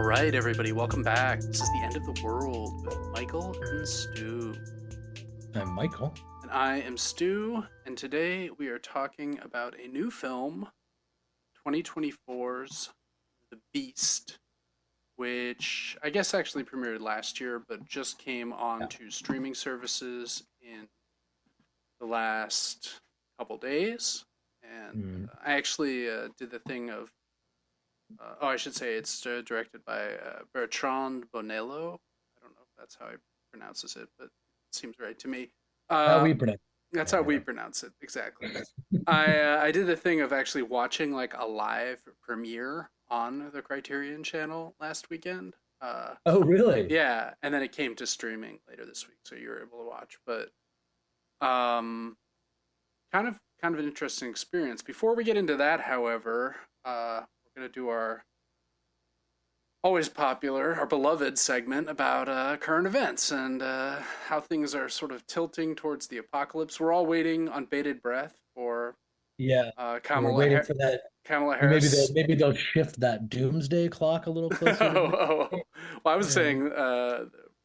right, everybody, welcome back. This is the end of the world with Michael and Stu. I'm Michael. And I am Stu, and today we are talking about a new film, 2024's The Beast, which I guess actually premiered last year, but just came on to streaming services in the last couple days. And I actually did the thing of I should say it's directed by Bertrand Bonello. I don't know if that's how he pronounces it, but it seems right to me. How Uh, we pronounce that's how it. we pronounce it, exactly. I did the thing of actually watching like a live premiere on the Criterion channel last weekend. Oh, really? Yeah, and then it came to streaming later this week, so you were able to watch. But um, kind of an interesting experience. Before we get into that, however, we're gonna do our always popular, our beloved segment about current events and how things are sort of tilting towards the apocalypse. We're all waiting on bated breath for Yeah. We're Kamala waiting for that. Kamala Maybe Harris. they'll shift that doomsday clock a little oh, closer to me. oh, well, I was Yeah. saying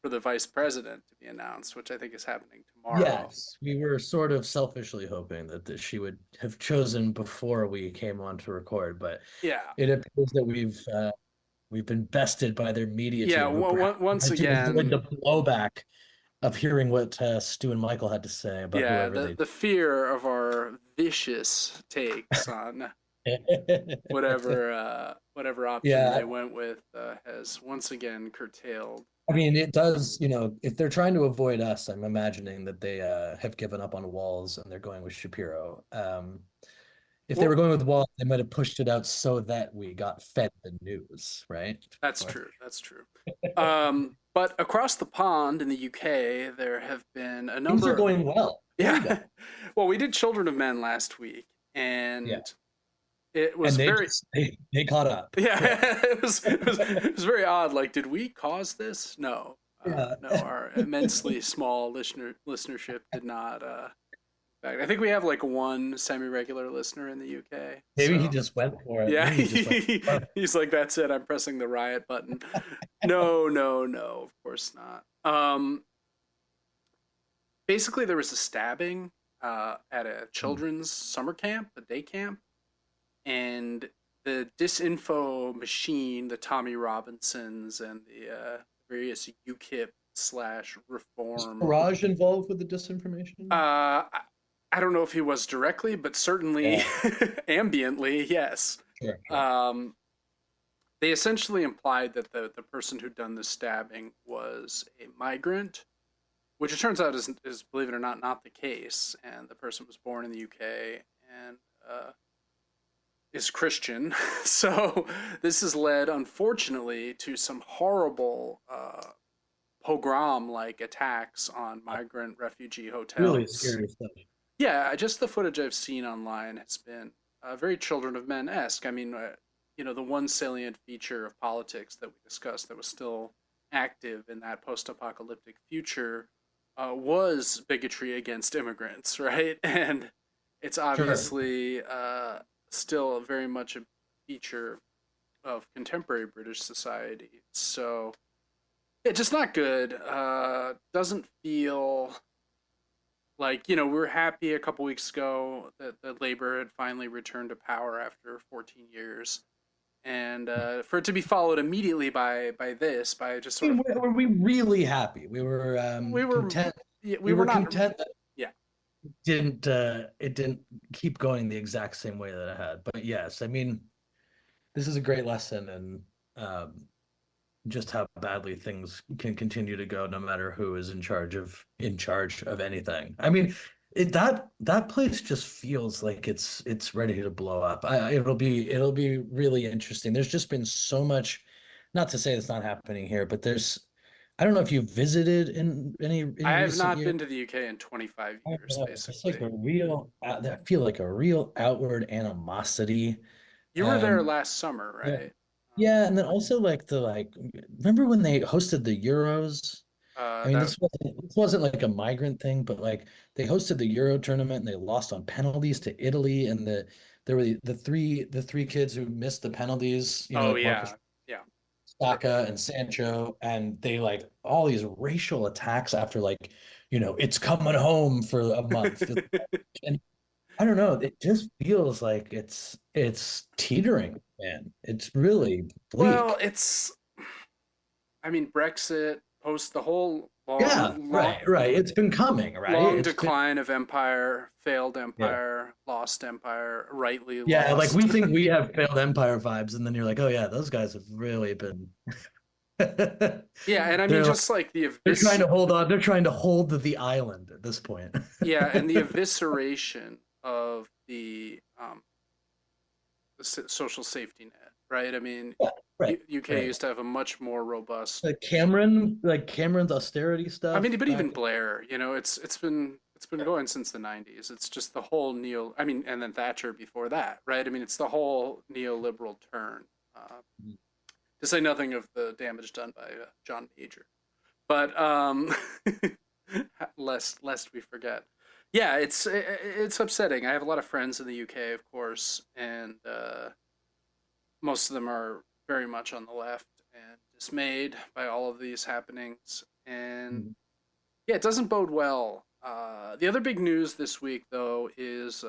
for the vice president to be announced, which I think is happening tomorrow. Yes, we were sort of selfishly hoping that she would have chosen before we came on to record, but Yeah, it appears that we've been bested by their media yeah. team, who perhaps Once had to avoid again, the blowback of hearing what Stu and Michael had to say about yeah. whoever The they. the fear of our vicious takes on whatever option Yeah, they went with has once again curtailed. I mean, it does, if they're trying to avoid us, I'm imagining that they have given up on Walls and they're going with Shapiro. If they were Well, going with Walls, they might have pushed it out so that we got fed the news, right? that's Or- true. That's true. But across the pond in the UK, there have been a Things are number. going well. There we Yeah. go. Well, we did Children of Men last week, Yeah. and it was And they very. just they caught up. Yeah, Yeah. it was very odd. Like, did we cause this? No, Yeah. no. Our immensely small listenership did not. I think we have like one semi-regular listener in the UK. Maybe he So just went for it. yeah, Maybe he just went for it. he's like, that's it. I'm pressing the riot button. No, no, no. Of course not. Basically, there was a stabbing at a children's summer camp, a day camp, and the disinfo machine, the Tommy Robinsons and the various UKIP slash Is reform. Farage involved with the disinformation? I don't know if he was directly, but certainly Yeah, ambiently, yes. sure, sure. Um, they essentially implied that the person who'd done the stabbing was a migrant, which it turns out is believe it or not the case. And the person was born in the UK and is Christian. So this has led, unfortunately, to some horrible pogrom-like attacks on migrant refugee Really hotels. scary stuff. Yeah, just the footage I've seen online has been very Children of Men-esque. I mean, the one salient feature of politics that we discussed that was still active in that post-apocalyptic future was bigotry against immigrants, right? And it's Sure. obviously still very much a feature of contemporary British society. So, yeah, just not good. Doesn't feel like, we were happy a couple weeks ago that Labor had finally returned to power after 14 years. And for it to be followed immediately by just I sort mean, of, were we really happy? We were we were, content. yeah, we We were were not, content that yeah, it didn't keep going the exact same way that it had. But yes, I mean, this is a great lesson in just how badly things can continue to go, no matter who is in charge of anything. I mean, that place just feels like it's ready to blow up. It'll be really interesting. There's just been so much, not to say it's not happening here, but I don't know if you visited in I any have recent not years. been to the UK in 25 I years, It's like basically. I feel like a real outward animosity. You were there Um, last summer, yeah, right? yeah, and then also remember when they hosted the Euros? I mean, That this wasn't like a migrant thing, but like they hosted the Euro tournament and they lost on penalties to Italy, and there were the three kids who missed the penalties, Oh like Marcus. yeah, yeah. Saka and Sancho, and they like all these racial attacks after like, it's coming home for a month. And I don't know, it just feels like it's teetering, man. It's really Well, bleak. I mean, Brexit, post the whole Yeah, right. It's been coming, right? long It's been decline of empire, failed yeah. empire, lost empire, rightly Yeah, like lost. we think we have failed empire vibes, and then you're like, oh yeah, those guys have really been Yeah, and I mean, they're like just like the they're trying to hold on, they're trying to hold the island at this point. yeah, and the evisceration of the social safety net, right? I mean, Yeah, right, UK right. used to have a much more robust. Cameron's austerity I mean, stuff but even back. Blair, it's been going since the '90s. It's just the whole neo. I mean, and then Thatcher before that, right? I mean, it's the whole neoliberal turn. To say nothing of the damage done by John Major, but lest we forget. Yeah, it's upsetting. I have a lot of friends in the UK, of course, and most of them are very much on the left and dismayed by all of these happenings. And yeah, it doesn't bode well. The other big news this week, though, is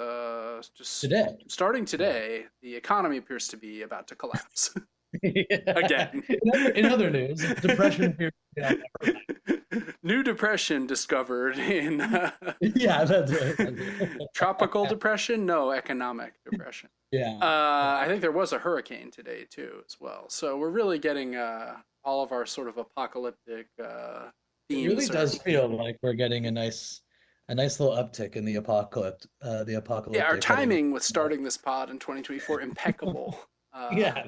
just Today. starting Yeah. today, the economy appears to be about to collapse Yeah. again. In other news, depression appears to be on the New depression discovered in Yeah, that's right. That's right. tropical depression? No, economic depression. Yeah. I think there was a hurricane today too, as well. So we're really getting all of our sort of apocalyptic It really themes are. does feel like we're getting a nice little uptick in the Yeah, our apocalyptic heading. timing with starting this pod in 2024 impeccable. Uh, Yeah.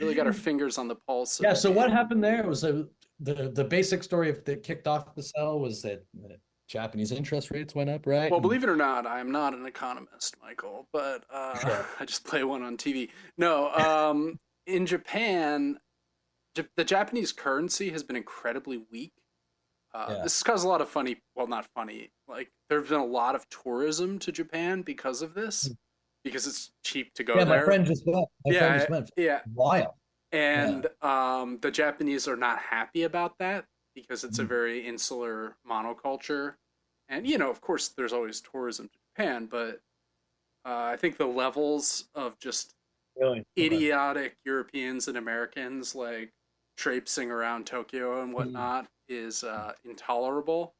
really got our fingers on the pulse Yeah. of So what the. happened there was the basic story that kicked off the sell was that Japanese interest rates went up, right? Well, And believe it or not, I am not an economist, Michael, but sure. I just play one on TV. No, in Japan, the Japanese currency has been incredibly weak. Yeah. This has caused a lot of funny, well, not funny, like there have been a lot of tourism to Japan because of this, because it's cheap to go Yeah, my there. friend just went. My friend Yeah, just went. yeah. Wild. Yeah. And the Japanese are not happy about that because it's a Mhm. very insular monoculture. And, of course, there's always tourism to Japan, but I think the levels of just Really? Okay. idiotic Europeans and Americans like traipsing around Tokyo and Mhm. whatnot is intolerable.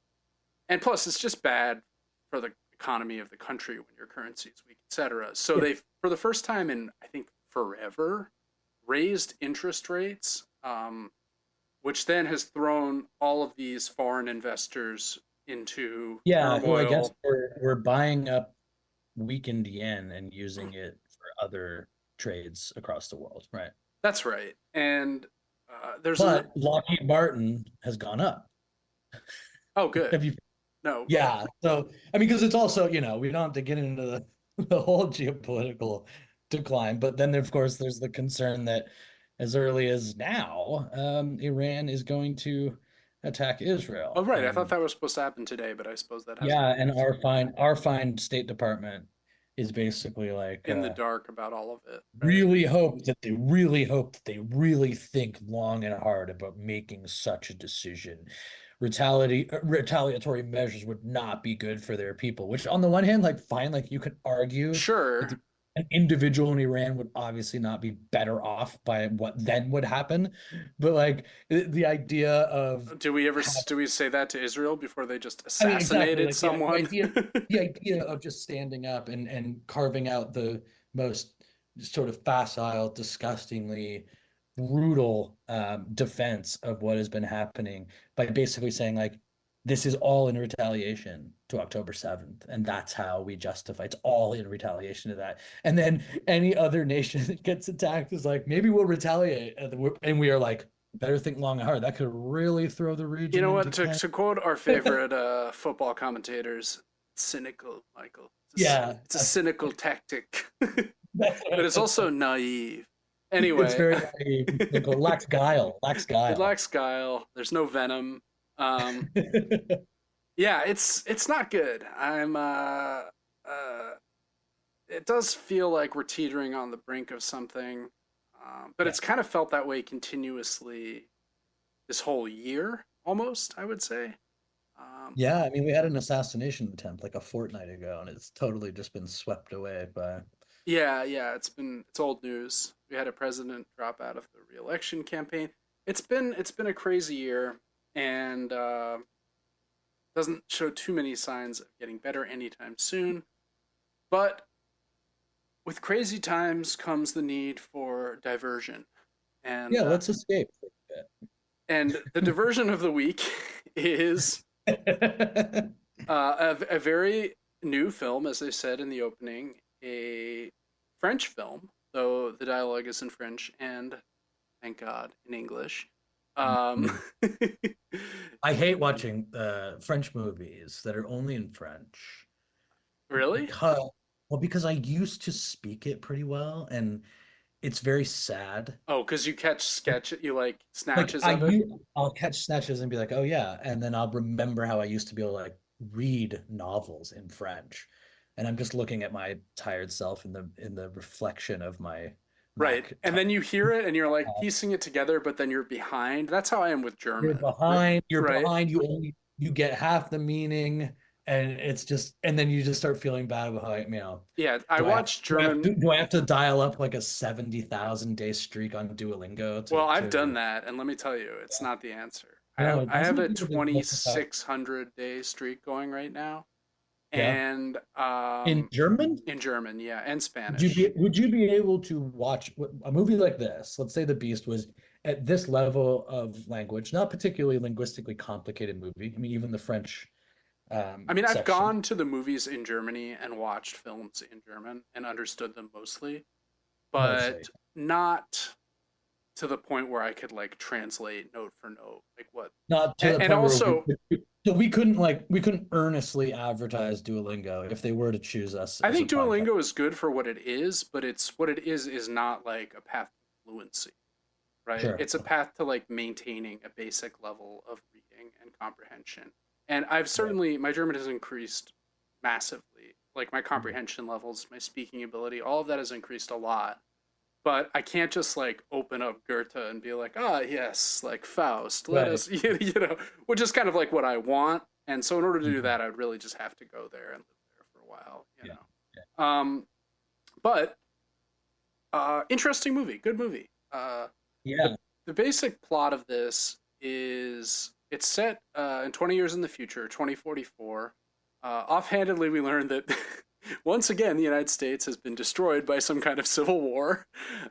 And plus, it's just bad for the economy of the country when your currency is weak, etc. So Yeah. they, for the first time in I think forever, raised interest rates, which then has thrown all of these foreign investors into Yeah, who I guess turmoil. we're buying up weakened yen and using it for other trades across the world, right? That's right. And there's an But Lockheed Martin has gone up. oh, good. Have you? No, Yeah. So I mean, because it's also, we don't have to get into the whole geopolitical decline, but then of course there's the concern that as early as now, Iran is going to attack oh, Israel, right. I thought and that was supposed to happen today, but I suppose that hasn't yeah, and happened. our fine State Department is basically like In the dark about all of it, right? really hope that they really think long and hard about making such a decision. Retaliatory measures would not be good for their people, which on the one hand, like fine, like you could argue that Sure. an individual in Iran would obviously not be better off by what then would happen. But like the idea of Do we say that to Israel before they just I mean, exactly. assassinated Like the someone? idea, the idea of just standing up and carving out the most sort of facile, disgustingly brutal defense of what has been happening by basically saying like this is all in retaliation to October 7th, and that's how we justify it's all in retaliation to that. And then any other nation that gets attacked is like maybe we'll retaliate, and we are like better think long and hard. That could really throw the You region know into what? To, chaos. to quote our favorite football commentators, cynical, Michael. Yeah, It's a cynical tactic, but that's what it's also naive. it's Anyway, very naive. It lacks guile, lacks it guile. lacks guile. There's no venom. Um, yeah, it's not good. It does feel like we're teetering on the brink of something. But Yeah. it's kind of felt that way continuously this whole year, almost, I would say. Um, Yeah, I mean, we had an assassination attempt like a fortnight ago, and it's totally just been swept away by. yeah, yeah, it's old news. We had a president drop out of the reelection campaign. It's been a crazy year, and doesn't show too many signs of getting better anytime soon. But with crazy times comes the need for diversion, and Yeah, let's escape for the diversion of the week is a bit. a very new film, as I said in the opening, a French film, though the dialogue is in French and, thank God, in English. Um, I hate watching French movies that are only in French really? because, well, because I used to speak it pretty well, and it's very sad. Oh, because you catch you like Like snatches of it. I'll catch snatches and be like, oh yeah, and then I'll remember how I used to be able to like read novels in French, and I'm just looking at my tired self in the reflection of my Right. Mac. And then you hear it and you're like piecing it together, but then you're behind. That's how I am with You're German. behind. You're Right. behind. You get half the meaning, and it's just, and then you just start feeling bad about how, Yeah, I do I have watched German. do I have to dial up like a 70,000 day streak on Duolingo Well, I've done to that, and let me tell you, it's not the answer. no, I have isn't a it usually just about 2,600 day streak going right now, yeah and in German? in German, yeah, and Would you Spanish. be would you be able to watch a movie like this? Let's say The Beast was at this level of language, not particularly linguistically complicated movie. I mean, even the French I mean, I've section, gone to the movies in Germany and watched films in German and understood them mostly, mostly. but not to the point where I could like translate note for note, like what. Not to the And point where also, so we couldn't earnestly advertise Duolingo if they were to choose us I as a think podcast. Duolingo is good for what it is, but it's what it is not like a path to fluency, right? Sure. It's a path to like maintaining a basic level of reading and comprehension. And I've Right. certainly, my German has increased massively. Like my comprehension levels, my speaking ability, all of that has increased a lot. But I can't just like open up Goethe and be like, ah, yes, like Faust, let Right. us, which is kind of like what I want. And so in order to do Mhm. that, I would really just have to go there and live there for a while, Yeah. Yeah. But interesting movie, good movie. The Yeah. the basic plot of this is it's set in 20 years in the future, 2044. Offhandedly, we learn that once again the United States has been destroyed by some kind of civil war.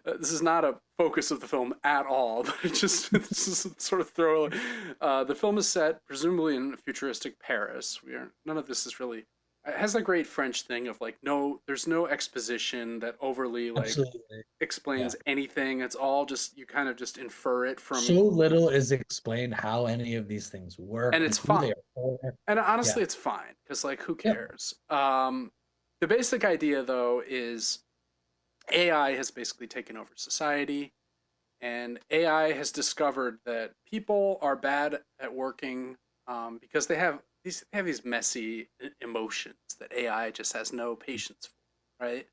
This is not a focus of the film at all, but it just this is sort of throw. The film is set presumably in futuristic Paris. We are none of this is really. It has a great French thing of like no, there's no exposition that overly like Absolutely. Yeah. explains anything. It's all just you kind of just infer it from, So little is explained how any of these things and work and it's who fine. they are for. And Yeah. honestly, it's fine because like who Yeah. cares? The basic idea though is AI has basically taken over society, and AI has discovered that people are bad at working because they have these messy emotions that AI just has no patience for, right?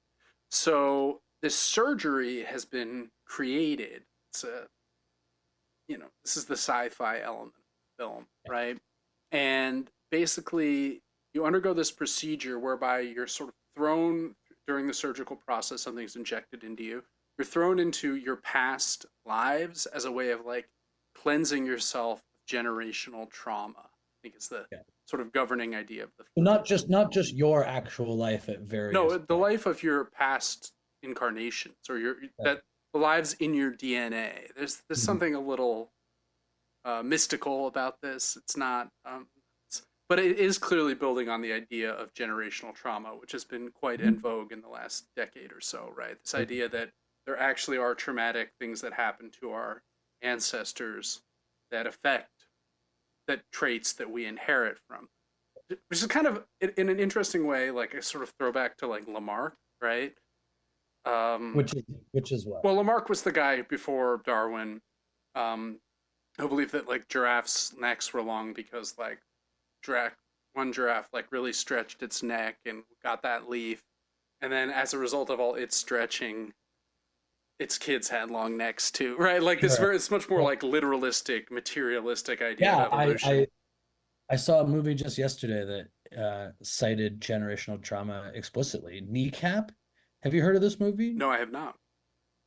So this surgery has been created. It's a this is the sci-fi element of the film, right? And basically, you undergo this procedure whereby you're sort of thrown during the surgical process, something's injected into you. You're thrown into your past lives as a way of like cleansing yourself of generational trauma. I think it's the Yeah. sort of governing idea of the So film. not just your actual life at various No, the points. life of your past incarnations or your Right. that the lives in your DNA. There's Mhm. something a little mystical about this. It's not, but it is clearly building on the idea of generational trauma, which has been quite in Mhm. vogue in the last decade or so. Right, this idea that there actually are traumatic things that happen to our ancestors that affect that traits that we inherit from, which is kind of in an interesting way, like a sort of throwback to like Lamarck, right? Um, Which is what? well, Lamarck was the guy before Darwin um, who believed that like giraffes' necks were long because like giraffe one giraffe like really stretched its neck and got that leaf, and then as a result of all its stretching, its kids had long necks too, right? Like this, Sure. it's much more Well, like literalistic, materialistic idea of yeah, evolution. I saw a movie just yesterday that cited generational trauma explicitly. Kneecap. Have you heard of this movie? No, I have not.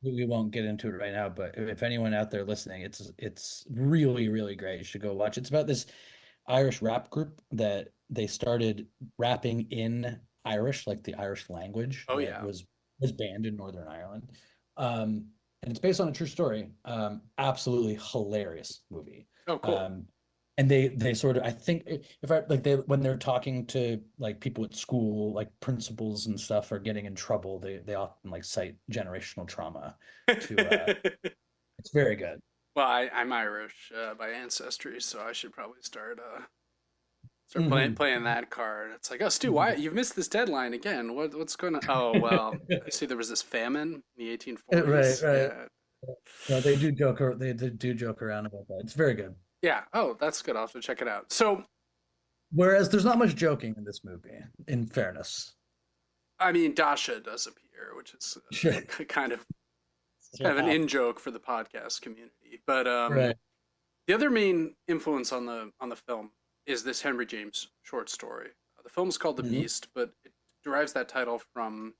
We won't get into it right now, but if anyone out there listening, it's really, really great. You should go watch. It's about this Irish rap group that they started rapping in Irish, like the Irish language Oh that yeah. was banned in Northern Ireland. And it's based on a true story. Absolutely hilarious movie. Oh cool. Um, and they sort of, I think, if I like they when they're talking to like people at school, like principals and stuff are getting in trouble, they often like cite generational trauma to it's very good. Well, I'm Irish by ancestry, so I should probably start Hmm. playing that card. It's like, oh, Stu, why you've missed this deadline again? What's going on? Oh, well, I see there was this famine in the Right, 1840s. right. Yeah, No, they do joke around about that. It's very good. yeah. Oh, that's good. I'll have to check it out. So, Whereas there's not much joking in this movie, in fairness. I mean, Dasha does appear, which is Sure. kind of an in joke for the podcast community. But Right. the other main influence on the film is this Henry James short story. The film is called The Mhm. Beast, but it derives that title from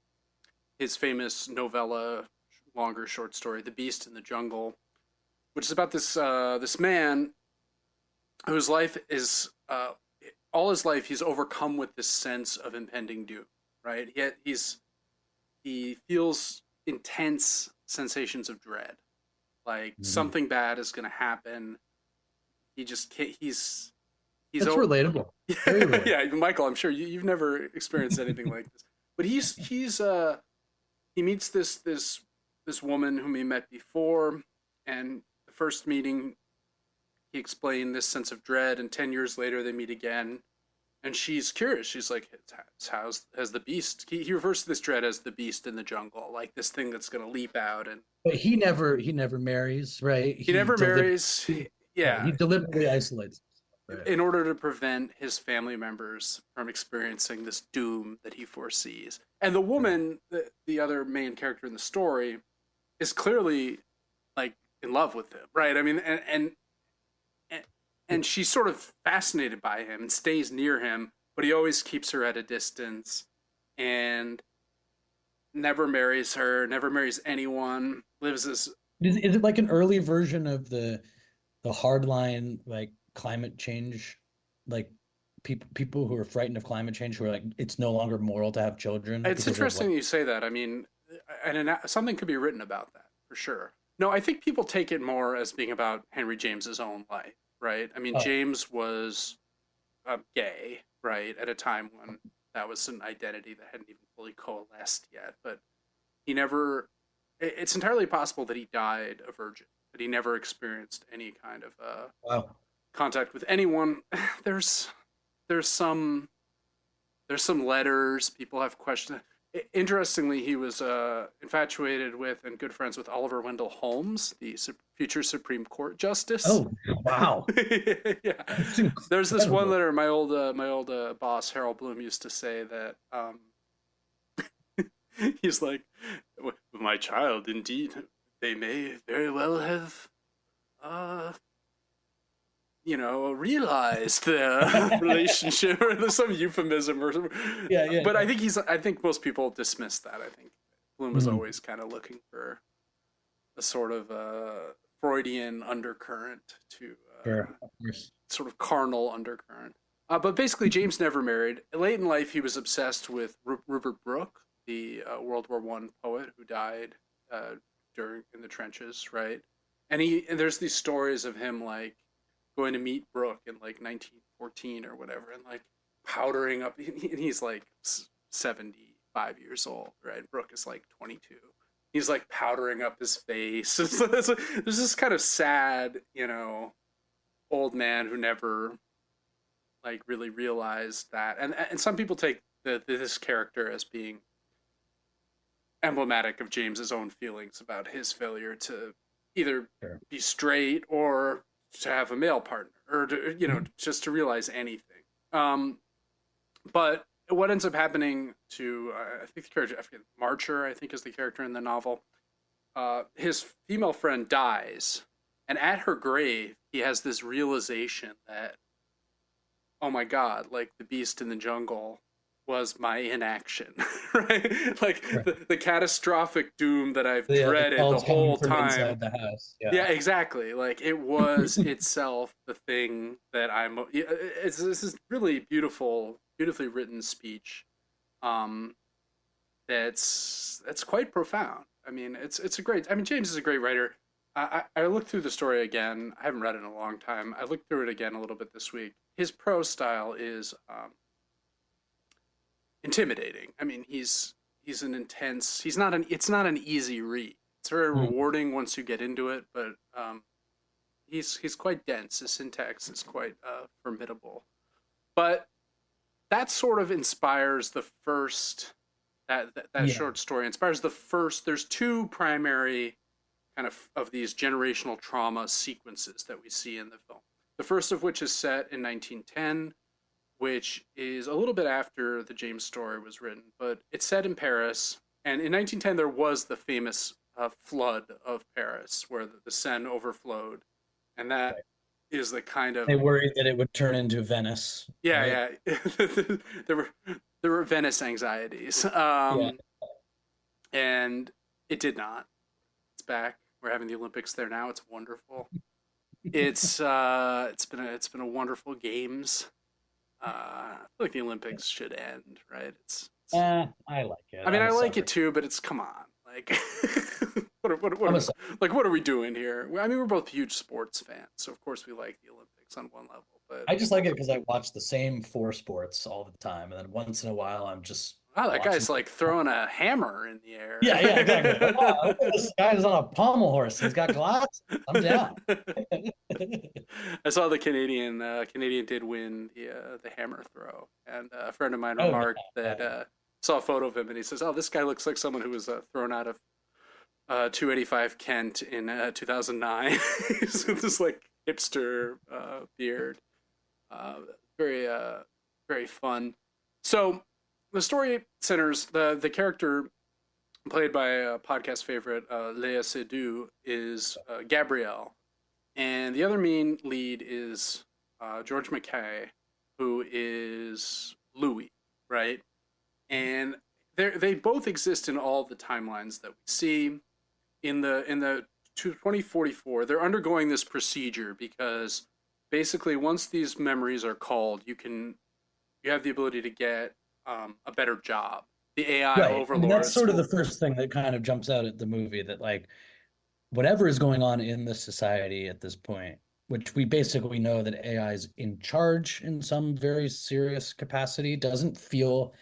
his famous novella, longer short story, The Beast in the Jungle, which is about this man whose life is all his life he's overcome with this sense of impending doom. Right? He feels intense sensations of dread, like Mhm. something bad is going to happen. He just can't, he's It's oh relatable. Very relatable. yeah, Michael, I'm sure you've never experienced anything like this, but he meets this woman whom he met before, and the first meeting he explained this sense of dread, and 10 years later they meet again, and she's curious. She's like, "How's has the beast?" He refers to this dread as the beast in the jungle, like this thing that's going to leap out, and But he never marries, right? he never marries. He Yeah, deliberately isolates himself, right? in order to prevent his family members from experiencing this doom that he foresees. And the Right. woman, the other main character in the story, is clearly like in love with him, right? I mean, and and she's sort of fascinated by him and stays near him, but he always keeps her at a distance and never marries her, never marries anyone, lives as Is it like an early version of the hardline like climate change, like people who are frightened of climate change who are like it's no longer moral to have children it's because of interesting like you say that. I mean, something could be written about that for sure. No, I think people take it more as being about Henry James's own life, right? I mean, oh James was gay, right, at a time when that was an identity that hadn't even fully coalesced yet. But he never. It's entirely possible that he died a virgin, that he never experienced any kind of wow. contact with anyone. There's there's some there's some letters. People have questions. Interestingly, he was infatuated with and good friends with Oliver Wendell Holmes, the future Supreme Court justice. Oh wow. Yeah, That's there's this one incredible. letter. My old boss Harold Bloom used to say that he's like, my child, indeed, they may very well have uh, realized their relationship, or there's some euphemism or something. Yeah, yeah, But yeah. I think most people dismiss that. I think Bloom was Mhm. always kind of looking for a sort of Freudian undercurrent to Sure, of course. sort of carnal undercurrent. But basically, James never married. Late in life, he was obsessed with Rupert Brooke, the World War One poet who died uh, during in the trenches, right? And there's these stories of him like going to meet Brooke in like 1914 or whatever, and like powdering up. And he's like 75 years old, right? Brooke is like 22. He's like powdering up his face. There's this kind of sad, old man who never like really realized that. And some people take this character as being emblematic of James's own feelings about his failure to either Sure. be straight or to have a male partner, or to, Mhm. just to realize anything. Um, but what ends up happening to I think the character, I forget, Marcher, I think is the character in the novel. his female friend dies, and at her grave, he has this realization that, oh my god, like the beast in the jungle was my inaction, right? Like Right. the catastrophic doom that I've The dreaded the call's coming whole from time. inside the house. Yeah. Yeah, exactly. Like it was itself the thing that this is really beautiful, beautifully written speech. Um, that's quite profound. I mean, it's a great. I mean, James is a great writer. I looked through the story again. I haven't read it in a long time. I looked through it again a little bit this week. His prose style is intimidating. I mean, he's an intense. He's not an. It's not an easy read. It's very Mm. rewarding once you get into it, but he's quite dense. His syntax is quite formidable. But that sort of inspires the first that Yeah. short story inspires the first. There's two primary kind of these generational trauma sequences that we see in the film. The first of which is set in 1910, which is a little bit after the James story was written, but it's set in Paris. And in 1910, there was the famous flood of Paris where the Seine overflowed. And that is the kind of, They worried that it would turn into Venice, right? yeah, yeah. there were there were Venice anxieties. Yeah. And it did not. It's back. We're having the Olympics there now. It's wonderful. It's been a wonderful games. I feel like the Olympics should end, right? I like it. I mean, I'm I a like it sucker. too, but it's come on, like, I'm a what sucker. like what are we doing here? I mean, we're both huge sports fans, so of course we like the Olympics on one level. But I just like it because I watch the same four sports all the time, and then once in a while, I'm just wow, that watching. guy's like throwing a hammer in the Yeah, yeah, exactly. Like, oh, air. look at this guy's on a pommel horse. He's got glasses. I'm down. I saw the Canadian did win the hammer throw, and a friend of mine Oh yeah, remarked that saw a photo of him, and he says, "Oh, this guy looks like someone who was thrown out of 285 Kent in 2009." He's got this like hipster beard, uh, very very fun. So the story centers the character played by a podcast favorite Leia Seydoux is Gabrielle, and the other main lead is George MacKay, who is Louis, right? And they both exist in all the timelines that we see in the 2044. They're undergoing this procedure because basically once these memories are called, you have the ability to get a better job. The AI right. I mean, that's overlords sort of the will. first thing that kind of jumps out at the movie that like whatever is going on in the society at this point, which we basically know that AI is in charge in some very serious capacity, doesn't feel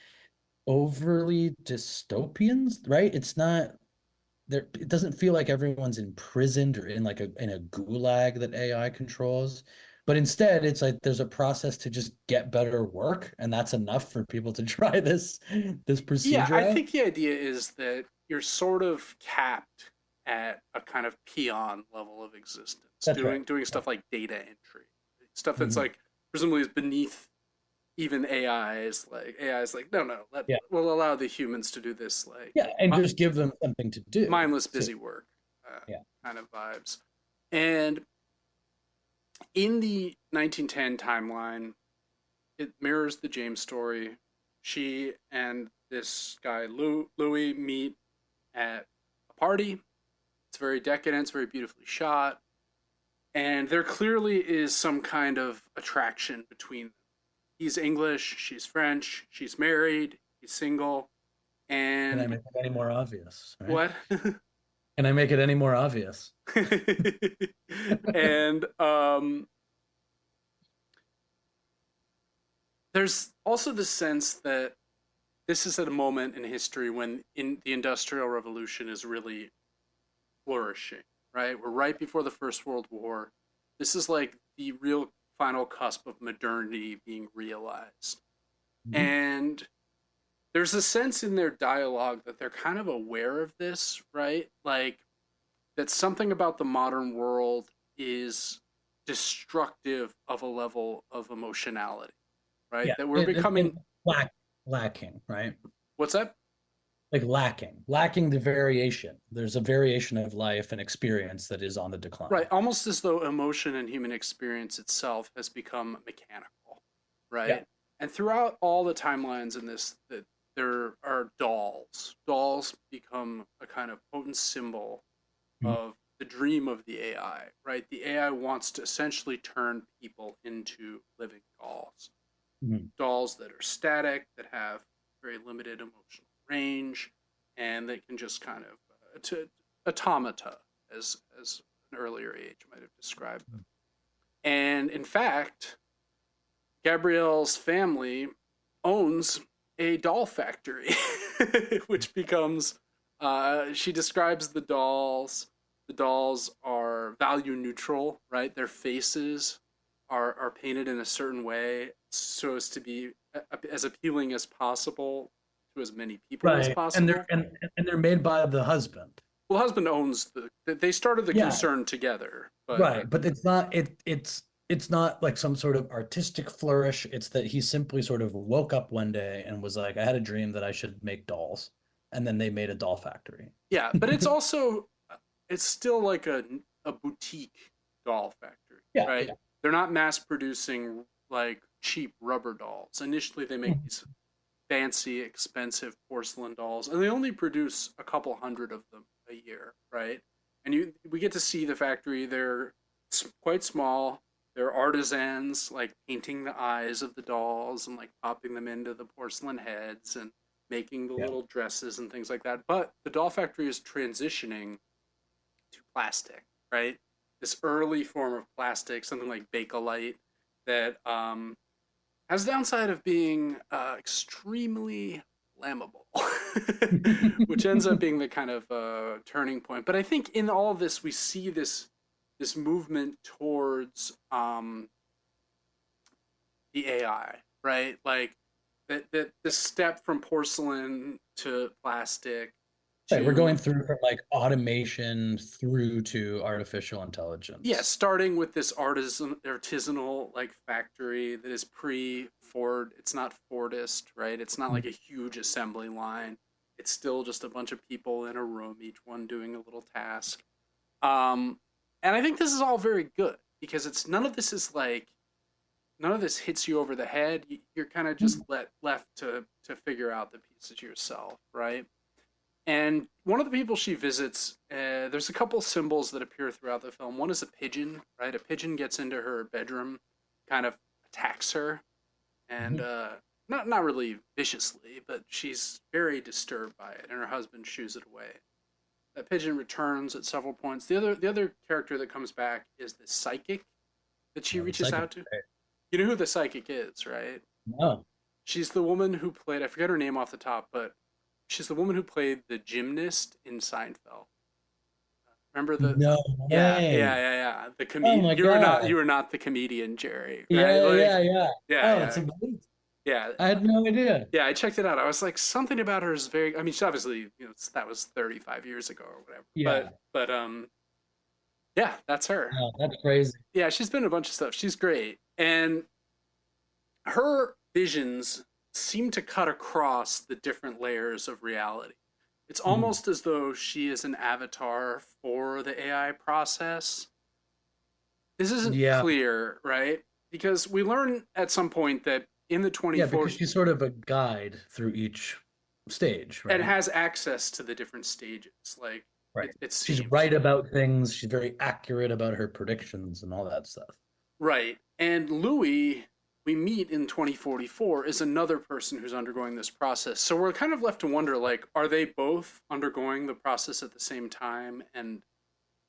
overly dystopian, right? It's not there. It doesn't feel like everyone's imprisoned or in like a gulag that AI controls. But instead, it's like there's a process to just get better work, and that's enough for people to try this Yeah, procedure I out. think the idea is that you're sort of capped at a kind of peon level of existence, That's right. doing stuff like data entry, stuff that's Mhm. like presumably is beneath even AI is like no, Yeah, we'll allow the humans to do this like yeah, and just give them something to do. mindless To busy work yeah, kind of vibes. And in the 1910 timeline, it mirrors the James story. She and this guy Louis meet at a party. It's very decadent. It's very beautifully shot, and there clearly is some kind of attraction between them. He's English. She's French. She's married. He's single. can I And make it any more obvious? Right? what? Can I make it any more obvious? And there's also the sense that this is at a moment in history when the Industrial Revolution is really flourishing, right? We're right before the First World War. This is like the real final cusp of modernity being realized. Mhm. And there's a sense in their dialogue that they're kind of aware of this, right? Like that something about the modern world is destructive of a level of emotionality, right? Yeah, That we're becoming lack, lacking, right? what's that? like lacking the variation. There's a variation of life and experience that is on the decline. Right, almost as though emotion and human experience itself has become mechanical, Yeah. right? And throughout all the timelines in this, that there are dolls. Dolls become a kind of potent symbol Mhm. of the dream of the AI, right? The AI wants to essentially turn people into living dolls. Mhm. Dolls that are static, that have very limited emotional range, and they can just kind of to automata, as an earlier age might have described them. And in fact, Gabrielle's family owns a doll factory, which becomes. She describes the dolls. The dolls are value neutral, right? Their faces are painted in a certain way so as to be as appealing as possible to as many people as Right. And they're possible. and they're made by the husband. Well, the husband owns the. They started the Yeah, concern together, but right. But it's not like some sort of artistic flourish. It's that he simply sort of woke up one day and was like, I had a dream that I should make dolls. And then they made a doll factory. yeah, but it's also it's still like a boutique doll factory, Yeah, right? yeah. They're not mass producing like cheap rubber dolls. Initially, they make these fancy, expensive porcelain dolls, and they only produce a couple hundred of them a year, right? And we get to see the factory. They're quite small. They're artisans, like painting the eyes of the dolls and like popping them into the porcelain heads and making the Yeah. little dresses and things like that. But the doll factory is transitioning to plastic, right? This early form of plastic, something like Bakelite, that has the downside of being extremely flammable, which ends up being the kind of turning point. But I think in all of this, we see this movement towards the AI, right? Like that the step from porcelain to plastic Right, we're going to through from like automation through to artificial yeah, intelligence. starting with this artisanal like factory that is pre Ford. It's not Fordist, right? It's not like a huge assembly line. It's still just a bunch of people in a room, each one doing a little task. Um, and I think this is all very good because it's none of this is like none of this hits you over the head. You're kind of just left to figure out the pieces yourself, right? And one of the people she visits, there's a couple symbols that appear throughout the film. One is a pigeon, right? A pigeon gets into her bedroom, kind of attacks her, and Mhm. not really viciously, but she's very disturbed by it, and her husband shoos it away. That pigeon returns at several points. The other character that comes back is the psychic that she Yeah, the reaches psychic. out to. You know who the psychic is, right? No, She's the woman who played. I forget her name off the top, but she's the woman who played the gymnast in Seinfeld. Remember the no way. yeah. The Oh my you God. were not the comedian, Jerry, right? Yeah, Like yeah, yeah. yeah, Oh, it's yeah. amazing. Yeah. I had no idea. Yeah, I checked it out. I was like something about her is very I mean, she obviously, that was 35 years ago or whatever. Yeah. But yeah, that's her. No, that's crazy. Yeah, she's been in a bunch of stuff. She's great. And her visions seem to cut across the different layers of reality. It's Mhm. almost as though she is an avatar for the AI process. This isn't Yeah. clear, right? Because we learn at some point that in the Yeah, because 24 she's sort of a guide through each stage, and right? has access to the different stages, like Right. it She's seems. right about things. She's very accurate about her predictions and all that stuff. Right. And Louis, we meet in 2044, is another person who's undergoing this process. So we're kind of left to wonder like, are they both undergoing the process at the same time and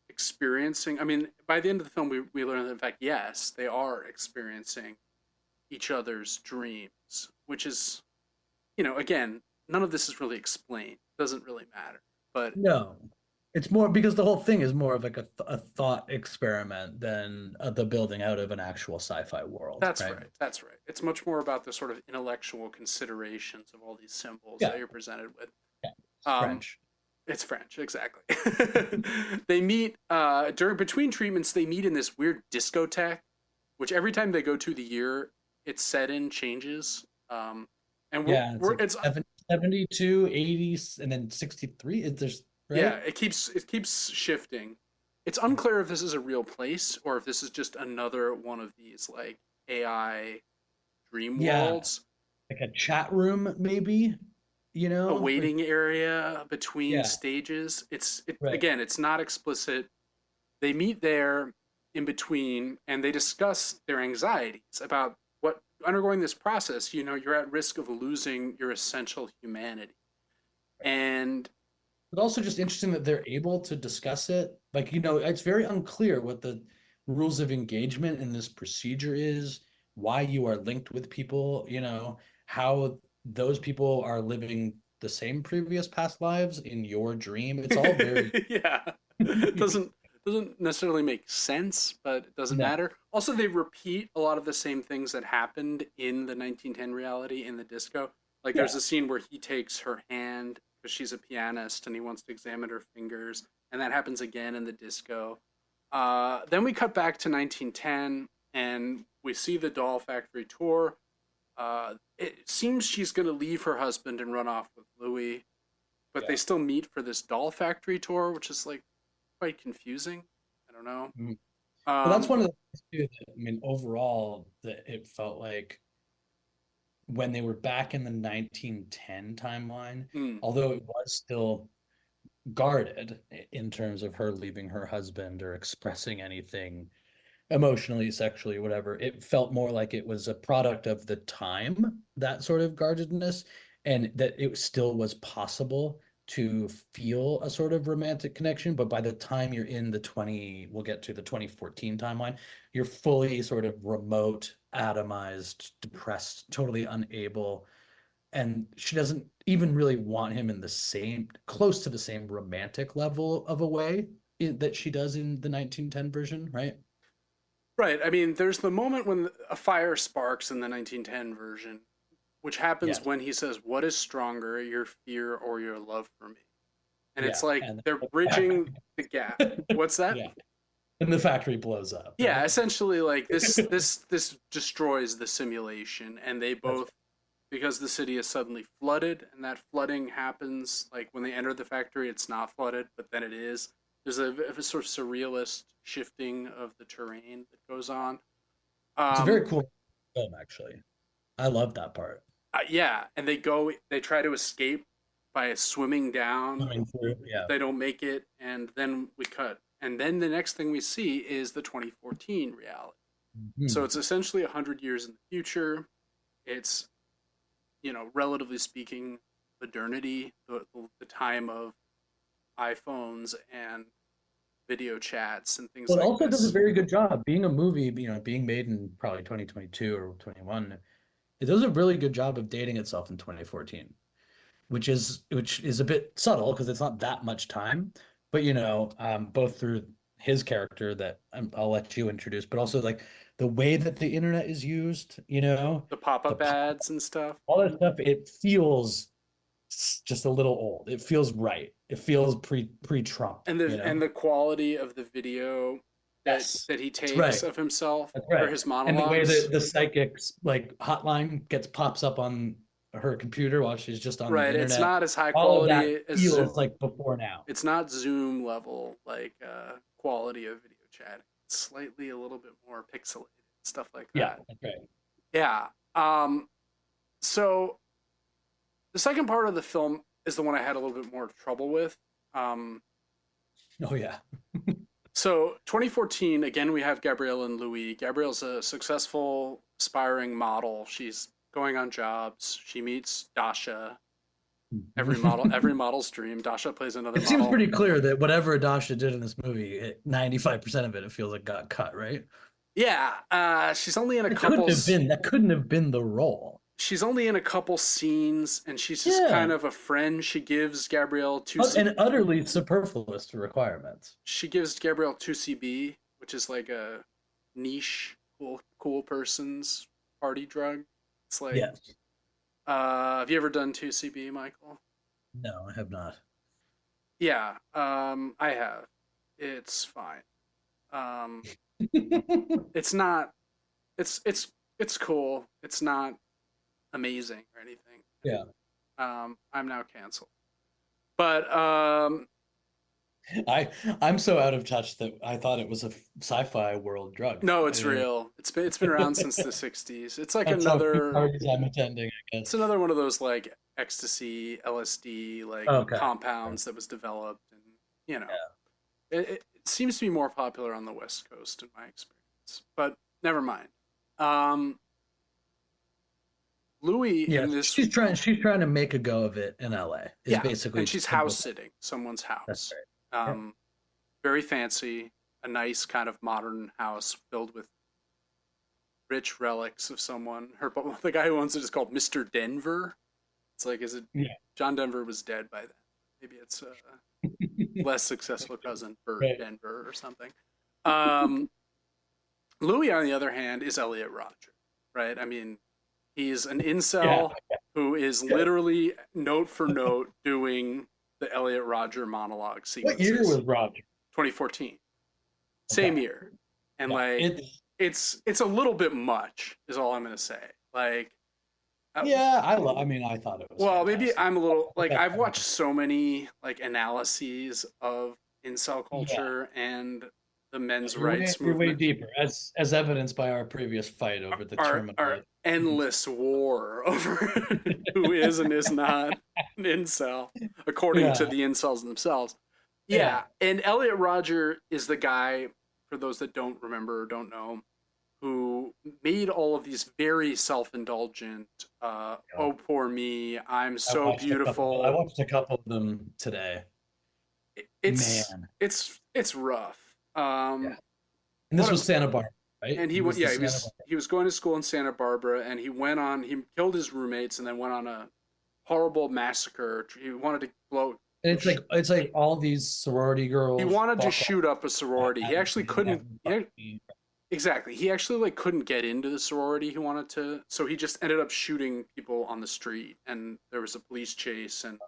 experiencing? I mean, by the end of the film, we learn that, in fact, yes, they are experiencing each other's dreams, which is, again, none of this is really explained. It doesn't really matter. But No, it's more because the whole thing is more of like a thought experiment than the building out of an actual sci-fi world, that's right? right. That's right. It's much more about the sort of intellectual considerations of all these symbols that Yeah, you're presented with. yeah. It's Um, French. it's French, exactly. They meet during between treatments. They meet in this weird discotheque, which every time they go to the year it's set in changes. And Yeah, it's like it's 70s 72, 80, and then 63. Is there's Yeah, right? it keeps shifting. It's unclear if this is a real place or if this is just another one of these like AI dream Yeah, worlds, like a chat room, maybe, a like waiting area between yeah, stages. right. Again, it's not explicit. They meet there in between and they discuss their anxieties about what undergoing this process, you're at risk of losing your essential humanity. And But also just interesting that they're able to discuss it. Like, it's very unclear what the rules of engagement in this procedure is, why you are linked with people, how those people are living the same previous past lives in your dream. It's all very yeah, doesn't necessarily make sense, but it doesn't no. matter. Also, they repeat a lot of the same things that happened in the 1910 reality in the disco. Like there's Yeah. a scene where he takes her hand because she's a pianist and he wants to examine her fingers, and that happens again in the disco. Then we cut back to 1910 and we see the doll factory tour. It seems she's going to leave her husband and run off with Louis, but they Yeah. still meet for this doll factory tour, which is like quite confusing. I don't know. Mhm. Well, that's Um, one of the things too that, I mean, overall, that it felt like when they were back in the 1910 timeline, mm, although it was still guarded in terms of her leaving her husband or expressing anything emotionally, sexually, whatever. It felt more like it was a product of the time, that sort of guardedness, and that it still was possible to feel a sort of romantic connection. But by the time you're in we'll get to the 2014 timeline, you're fully sort of remote, atomized, depressed, totally unable. And she doesn't even really want him in the same, close to the same romantic level of a way that she does in the 1910 version, right? right. I mean, there's the moment when a fire sparks in the 1910 version, which happens Yes. when he says, "What is stronger, your fear or your love for me?" And it's Yeah. like And they're bridging the gap. What's that? yeah. And the factory blows up, Yeah, right? essentially, like this destroys the simulation, and they That's both, because the city is suddenly flooded, and that flooding happens like when they enter the factory, it's not flooded, but then it is. There's a sort of surrealist shifting of the terrain that goes on. it's a Um, very cool film, actually. I love that part. yeah, and they try to escape by swimming down, Coming through, but yeah. they don't make it, and then we cut. And then the next thing we see is the 2014 reality. So Mhm. it's essentially 100 years in the future. It's, relatively speaking, modernity, the time of iPhones and video chats and things Well, it like also does a this. very good job being a movie, being made in probably 2022 or 21. It does a really good job of dating itself in 2014, which is a bit subtle because it's not that much time, but both through his character that I'll let you introduce, but also like the way that the internet is used, The the pop-up pop, ads and stuff, all that stuff, it feels just a little old. It feels right. It feels pre-Trump, and the quality of the video that Yes, that he that's takes right. of himself That's for right. his And the way monologues. that the psychic's like hotline pops up on her computer while she's just on the Right, it's internet, not as high all of that quality as Zoom. feels like before now. It's not Zoom level like quality of video chat. It's slightly a little bit more pixelated, stuff like Yeah, that. that's right. Yeah. So the second part of the film is the one I had a little bit more trouble with. Um, Oh yeah. so 2014, again, we have Gabrielle and Louis. Gabrielle's a successful, aspiring model. She's going on jobs. She meets Dasha. Every model's dream. Dasha plays another It seems model. pretty clear that whatever Adasha did in this movie, 95% of it, it feels like got cut, right? Yeah, she's only in a It couldn't couple. have been, that couldn't have been the role. She's only in a couple scenes, and she's just Yeah. kind of a friend. And utterly superfluous to requirements. She gives Gabrielle 2CB, which is like a niche cool person's party drug. It's like, Yes. have you ever done 2CB, Michael? No, I have not. Yeah, I have. It's fine. Um, it's not. It's cool. It's not amazing or anything. Yeah. I'm now canceled. But I I'm so out of touch that I thought it was a sci-fi world drug. no, I it's didn't. real. It's been around since the '60s. It's like That's how few another parties I'm attending, I it's guess. another one of those like ecstasy, LSD like Okay. compounds that was developed, and you know, it seems to be more popular on the West Coast in my experience. But never mind. Um, Louis Yeah, in this, she's trying to make a go of it in LA. Is yeah, basically and she's the house whole. sitting someone's That's house. right. Yep. Um, very fancy, a nice kind of modern house filled with rich relics of someone. Her the guy who owns it is called Mr. Denver. It's like, is it Yeah. John Denver was dead by then? Maybe it's a less successful cousin, Bert Right. Denver or something. Um, Louis, on the other hand, is Elliot Rodger, right? I mean, he's an Yeah. incel who is literally note for note doing the Elliot Rodger monologue What year sequences. was Roger? 2014, same Okay. year, and Yeah. like it's a little bit much, is all I'm gonna say. Like, uh, Yeah, I mean, I thought it was well, maybe fantastic. I'm a little like Okay. I've watched so many like analyses of incel Yeah. culture and the men's You're way rights you're way movement, deeper, as evidenced by our previous fight over the our terminology. endless war over who is and is not an incel, according to Yeah. the incels themselves. Yeah. Yeah, and Elliot Rodger is the guy, for those that don't remember or don't know, who made all of these very self-indulgent, Yeah. oh poor me, I'm I so watched a couple. I beautiful. watched a couple of them today. It's Man. it's rough. Yeah. And this What was Santa Barbara, right? and he It went, was the yeah, Santa Barbara. he was going to school in Santa Barbara, and he killed his roommates and then went on a horrible massacre. He wanted to And it's like all these sorority he girls wanted to walk shoot up a off sorority. He and actually they couldn't. never fucking. Exactly. He actually like couldn't get into the sorority he wanted to, so he just ended up shooting people on the street, and there was a police chase. And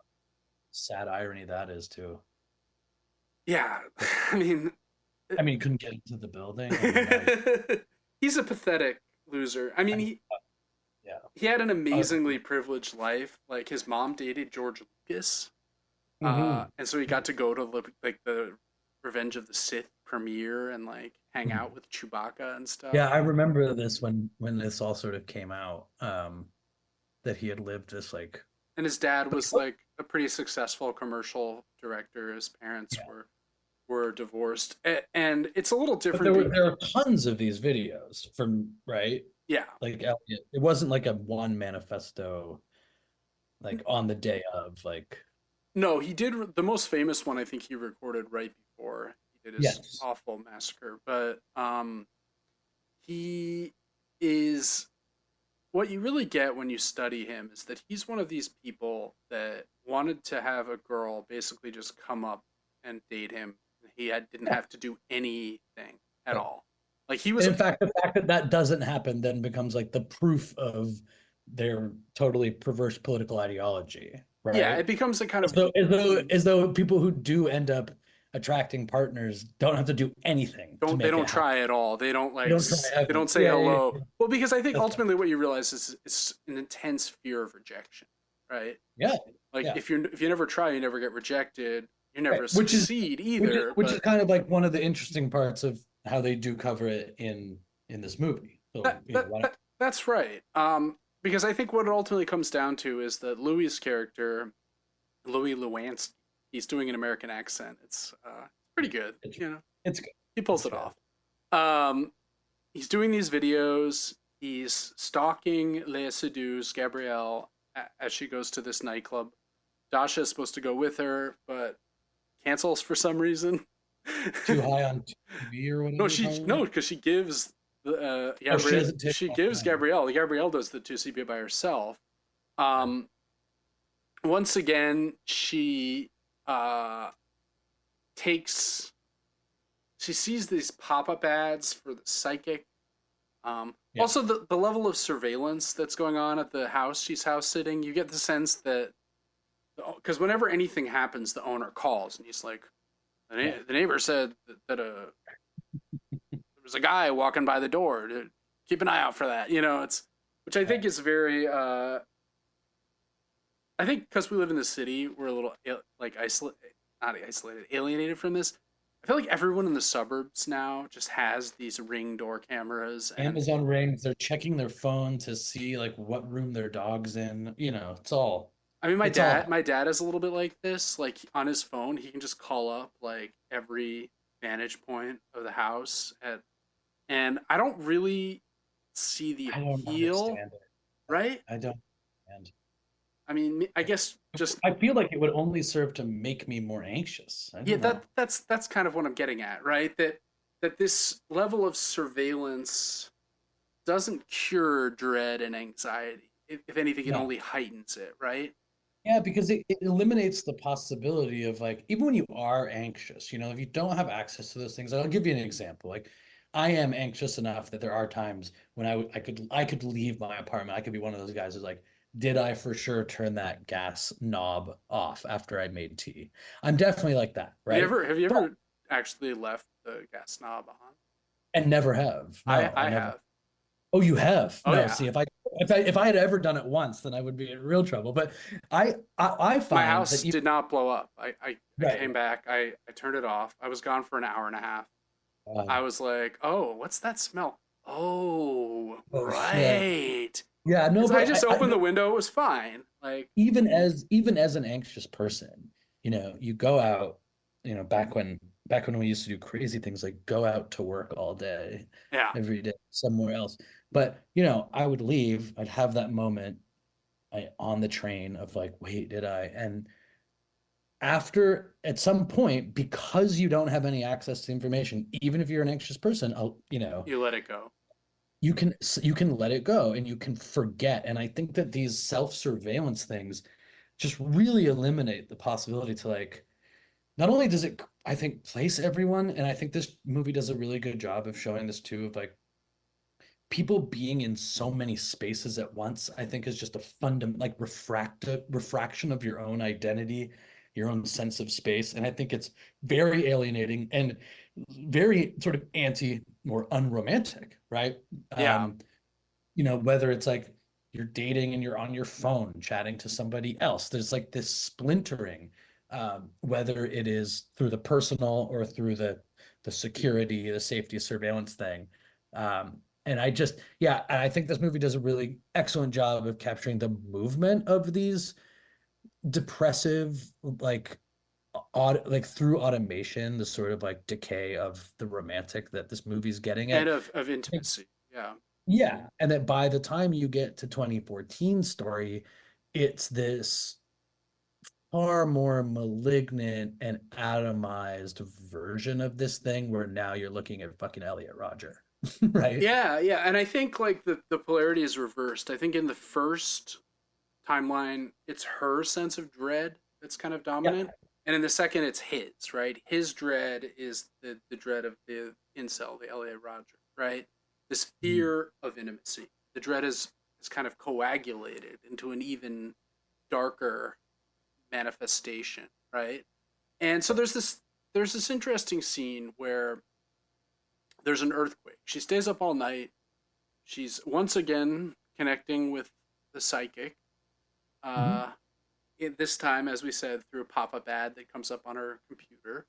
Sad irony that is too. yeah, I mean, I mean, couldn't get into the building. I mean, like, he's a pathetic loser. I I mean, mean, he yeah. he had an Okay. amazingly privileged life. Like his mom dated George Lucas, Hmm. and so he got to go to like the Revenge of the Sith premiere and like hang out with Chewbacca and Yeah, stuff. I remember this when this all sort of came out. That he had lived this like. And his dad was like a pretty successful commercial director. His parents Yeah. were divorced, and it's a little But different. there are tons of these videos from right, Yeah, like Elliot. It wasn't like a one manifesto, like on the day of, like. no, he did the most famous one. I think he recorded right before he did his Yes. awful massacre. But he is what you really get when you study him is that he's one of these people that wanted to have a girl basically just come up and date him. Didn't Yeah. have to do anything at Yeah. all. Like he was And in fact, the fact that that doesn't happen then becomes like the proof of their totally perverse political ideology, yeah, right? it becomes a kind As of though as though as though people who do end up attracting partners don't have to do anything to they make don't it happen. try at all. They don't They like don't try they ever. don't say Yeah, yeah, hello. yeah. Well, because I think That's right. ultimately what you realize is it's an intense fear of rejection, right? Yeah, Like yeah. if you never try, you never get rejected. You Right. never Which is succeed which is either. which is But kind of like one of the interesting parts of how they do cover it in this movie. So, why don't. that's right. Because I think what it ultimately comes down to is that Louis' character, Louis Lewanski, he's doing an American accent. It's pretty good. It's You know, it's good. he pulls It's it good. off. Um, he's doing these videos. He's stalking Lea Seydoux, Gabrielle, as she goes to this nightclub. Dasha is supposed to go with her, but cancels for some reason. Too high on TV or No, whatever, probably. because she gives Oh, she Gabrielle doesn't take she off gives time. Gabrielle. Gabrielle does the 2CP by herself. Yeah. Um, once again, uh, takes she sees these pop-up ads for the psychic. Yeah. Also, the level of surveillance that's going on at the house she's house sitting, you get the sense that because whenever anything happens, the owner calls and he's like, Yeah. the neighbor said that there was a guy walking by the door. To keep an eye out for that. You know, it's which I think is very I think because we live in the city, we're a little like isolated, not isolated, alienated from this. I feel like everyone in the suburbs now just has these Ring door cameras, and Amazon rings, they're checking their phone to see like what room their dog's in. It's all I mean, my it's all dad, my dad is a little bit like this. Like on his phone, he can just call up like every vantage point of the house and I don't really see the I don't appeal, understand it. right? I don't understand. I mean, I guess just I feel like it would only serve to make me more anxious. I yeah, don't know. that's kind of what I'm getting at, right? That this level of surveillance doesn't cure dread and anxiety. If anything, it No. only heightens it, right? Yeah, because it eliminates the possibility of like, even when you are anxious, if you don't have access to those things, I'll give you an example. Like, I am anxious enough that there are times when I could leave my apartment. I could be one of those guys who's like, did I for sure turn that gas knob off after I made tea? I'm definitely like that, right? Have you But ever actually left the gas knob on? and never have. No, I I never. have. Oh, you have? Oh No, yeah. see, if I had ever done it once, then I would be in real trouble. But I My find that house even did not blow up. I came right. back. I turned it off. I was gone for an hour and a half. I Um, was like, "Oh, what's that smell?" Oh, oh shit. right. Yeah, no, It's I but just I opened the no, window. It was fine. Like, even as an anxious person, you go out, back when we used to do crazy things like go out to work all day, yeah, every day somewhere else. But I would leave, I'd have that moment on the train of like, wait, did I? And after at some point, because you don't have any access to information, even if you're an anxious person, you let it go. you can let it go and you can forget. And I think that these self-surveillance things just really eliminate the possibility to like, not only does it, I think, place everyone, and I think this movie does a really good job of showing this too, of like people being in so many spaces at once, I think is just a fundamental like refraction of your own identity, your own sense of space. And I think it's very alienating and very sort of anti or unromantic, right? Yeah, Um, whether it's like you're dating and you're on your phone chatting to somebody else, there's like this splintering, whether it is through the personal or through the security, the safety surveillance thing. And yeah, I think this movie does a really excellent job of capturing the movement of these depressive, like, like through automation, the sort of like decay of the romantic that this movie's getting and at. of intimacy. Yeah, Yeah, and that by the time you get to 2014 story, it's this far more malignant and atomized version of this thing where now you're looking at fucking Elliot Rodger, right? yeah. And I think like the polarity is reversed. I think in the first timeline, it's her sense of dread that's kind of Yeah. dominant. And in the second, it's his, right? His dread is the dread of the incel, the Elliot Roger, right? This Mhm. fear of intimacy. The dread is kind of coagulated into an even darker manifestation, right? And so there's this interesting scene where there's an earthquake. She stays up all night. She's once again connecting with the psychic. Mhm. Uh, this time, as we said, through a pop-up ad that comes up on her computer.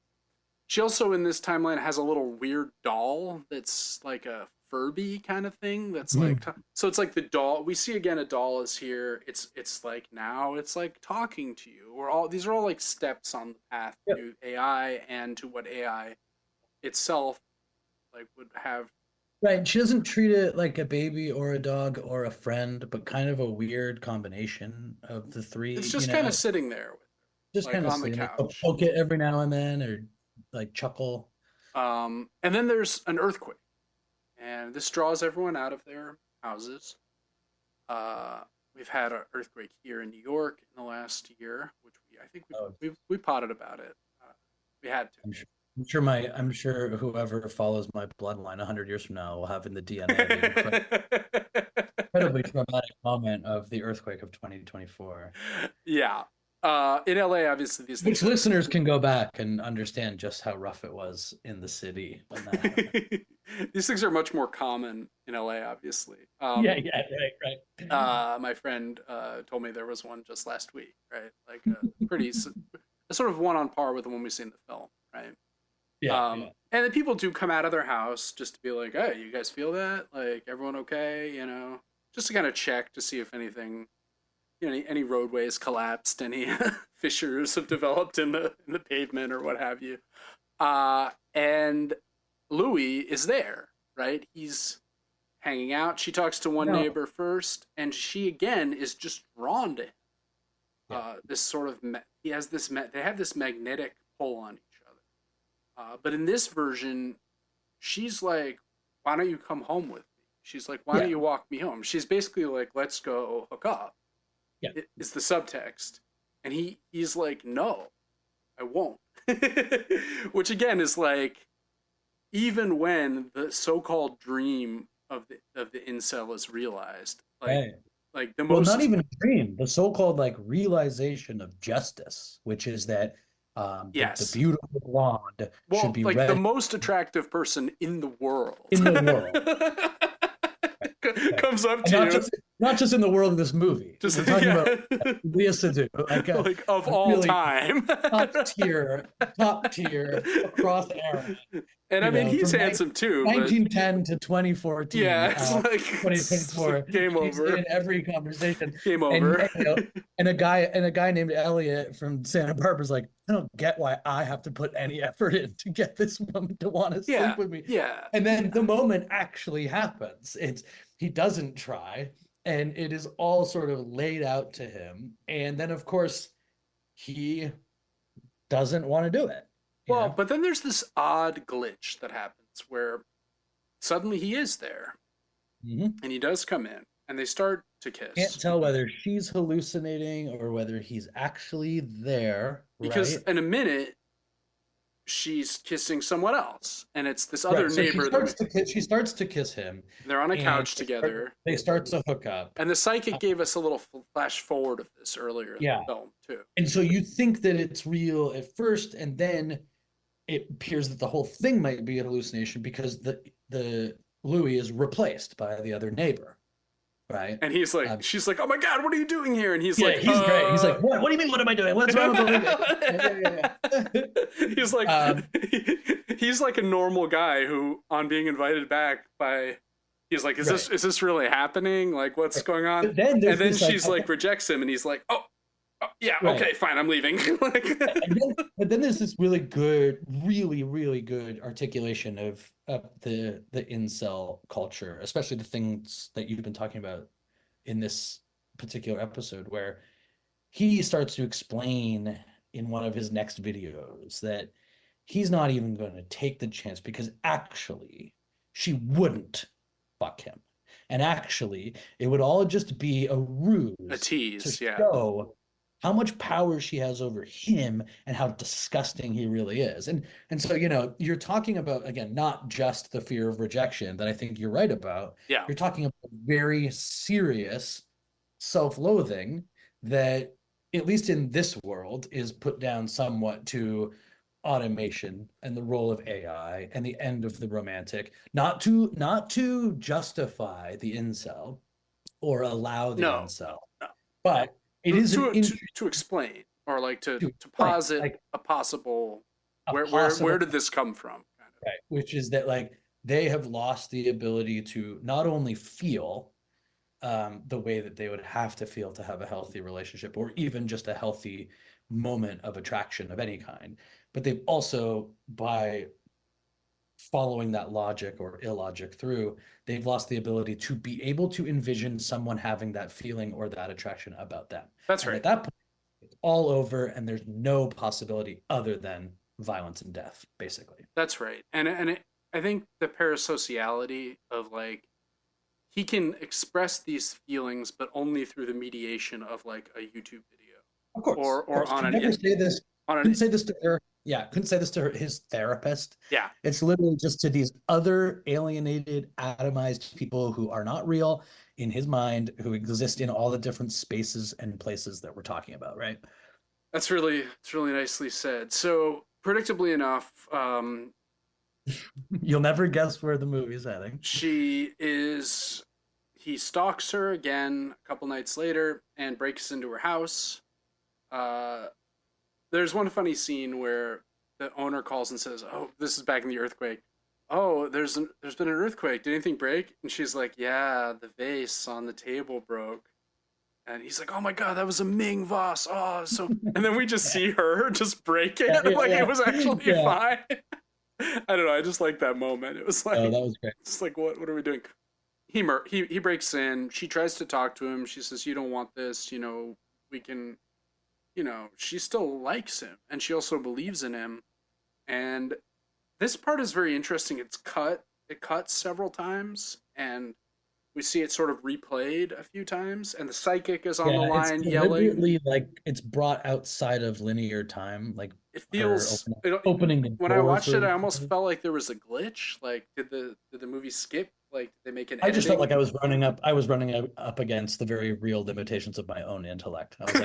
She also in this timeline has a little weird doll that's like a Furby kind of thing. That's like Mhm. so it's like the doll we see again. A doll is here. It's like now it's like talking to you. We're all these are all like steps on the path Yep. to AI and to what AI itself like would have. Right. She doesn't treat it like a baby or a dog or a friend, but kind of a weird combination of the It's three, just kind of sitting there with her, just like kind of on the sitting there, couch. poke it every now and then or like chuckle. And then there's an earthquake, and this draws everyone out of their houses. Uh, we've had an earthquake here in New York in the last year, which I think Oh, we potted about it. We had to. I'm sure whoever follows my bloodline 100 years from now will have in the DNA the incredibly traumatic moment of the earthquake of 2024. Yeah. In LA, obviously, these Which things are. listeners can go back and understand just how rough it was in the city when that happened. These things are much more common in LA, obviously. Yeah, yeah, right, right. My friend told me there was one just last week, right? Like a sort of one on par with the one we see in the film, right? Yeah, yeah. And then people do come out of their house just to be like, "Hey, you guys feel that? Like, everyone okay? You know, just to kind of check to see if anything, you know, any roadways collapsed, any fissures have developed in the pavement or what have you." And Louis is there, right? He's hanging out. She talks to one No, neighbor first, and she again is just drawn to him. yeah, This sort of he has this they have this magnetic pull on each other. But in this version, she's like, "Why don't you come home with me?" She's like, "Why don't yeah, you walk me home?" She's basically like, "Let's go hook up." yeah. Is the subtext, and he's like, "No, I won't." Which again is like, even when the so-called dream of the incel is realized, Right. like the Well, not most. even a dream, the so-called like realization of justice, which is that the Yes. beautiful blonde should Well, be like the read most attractive person in the world in the world. Right, right. comes up And to you, not just in the world of this movie. just We're talking yeah, about Leah Seydoux, like like of a all really time. top tier across era, And I you mean, know, he's from handsome too, but 1910 to 2014, yeah, it's like it's 2024. game She's over, in every conversation. game And, over. and, you know, and a guy named Elliot from Santa Barbara's like, I don't get why I have to put any effort in to get this woman to want to Yeah, sleep with me. yeah. And then the moment actually happens, it's he doesn't try, and it is all sort of laid out to him. And then of course he doesn't want to do it, you Well, know? but then there's this odd glitch that happens where suddenly he is there Mm-hmm. and he does come in and they start to Can't kiss tell whether she's hallucinating or whether he's actually there, because right? in a minute she's kissing someone else and it's this other Right. So neighbor that we, she starts to kiss him, they're on a and couch together. they start to hook up. And the Uh, psychic gave us a little flash forward of this earlier in yeah. the film too. And so you think that it's real at first, and then it appears that the whole thing might be a hallucination because the Louis is replaced by the other neighbor, right? And he's like, Um, she's like, "Oh my god, what are you doing here?" And he's yeah, like, he's great. He's like, what? What do you mean? What am I doing? What's wrong with the Louis? Yeah, yeah, yeah. he's like, Um, he's like a normal guy who, on being invited back by, he's like, right. is this really happening? Like, what's going on? But then And there's then this like, she's like rejects him, and he's like, "Oh, oh yeah, right. okay, fine, I'm leaving." Like, But then there's this really good, really good articulation of the incel culture, especially the things that you've been talking about in this particular episode, where he starts to explain in one of his next videos that he's not even going to take the chance because actually she wouldn't fuck him. And actually, it would all just be a a ruse to tease, yeah. show how much power she has over him and how disgusting he really is. And so, you know, you're talking about again, not just the fear of rejection that I think you're right about. Yeah. You're talking about very serious self-loathing that at least in this world is put down somewhat to automation and the role of AI and the end of the romantic, not to justify the incel or allow the No, incel, no. but it To is an to explain, or like to to explain posit like a possible, a where possible did this come from? Kind of. right, which is that like they have lost the ability to not only feel the way that they would have to feel to have a healthy relationship or even just a healthy moment of attraction of any kind, but they've also, by following that logic or illogic through, they've lost the ability to be able to envision someone having that feeling or that attraction about them. That's And right. at that point, it's all over, and there's no possibility other than violence and death, basically. That's right. I think the parasociality of like he can express these feelings, but only through the mediation of like a YouTube video Of or course. on Could never say this. on an Couldn't say this to her. Yeah, couldn't say this to his therapist. yeah. It's literally just to these other alienated, atomized people who are not real in his mind, who exist in all the different spaces and places that we're talking about, right? It's really nicely said. So predictably enough, You'll never guess where the movie's heading. she is he stalks her again a couple nights later and breaks into her house. Uh, there's one funny scene where the owner calls and says, "Oh, this is back in the earthquake. Oh, there's been an earthquake. Did anything break?" And she's like, "Yeah, the vase on the table broke." And he's like, "Oh my god, that was a Ming vase. Oh, so." And then we just see her just break Yeah, it yeah, like it yeah. was actually Yeah. fine. I don't know. I just like that moment. It was Oh, like, that was great. it's like, what are we doing? He breaks in. She tries to talk to him. She says, "You don't want this. You know, we can." You know, she still likes him, and she also believes in him. And this part is very interesting. It's cut. It cuts several times, and we see it sort of replayed a few times. And the psychic is on the Yeah, it's line yelling. deliberately like it's brought outside of linear time, like It her feels it, opening the when I door watched for. it, I almost felt like there was a glitch. Like, did the movie skip? Like, did they make an I just felt editing? like I was running up against the very real limitations of my own intellect. I was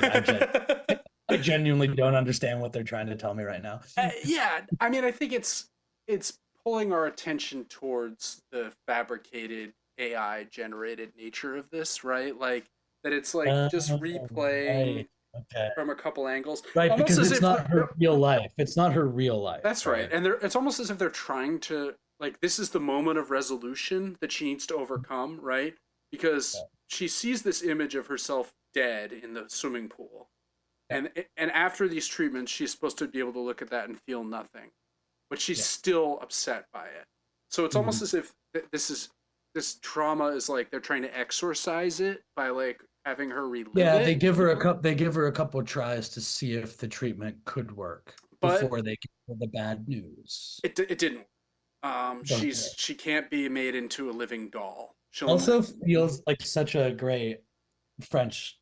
like, I genuinely don't understand what they're trying to tell me right now. Yeah, I mean, I think it's pulling our attention towards the fabricated AI generated nature of this, right? Like that it's like just Right. replaying Okay. from a couple angles, Right, almost because as it's if not her real life. It's not her real life, that's right, right? and it's almost as if they're trying to like this is the moment of resolution that she needs to overcome, right? Because Yeah. she sees this image of herself dead in the swimming pool, Yeah. and after these treatments, she's supposed to be able to look at that and feel nothing, but she's Yeah. still upset by it. So it's almost Mhm. as if this trauma is like they're trying to exorcise it by like having her relive Yeah, it, they give her a couple of tries to see if the treatment could work but before they give her the bad news. it didn't. Doesn't work. She can't be made into a living doll. Also feels like such a great French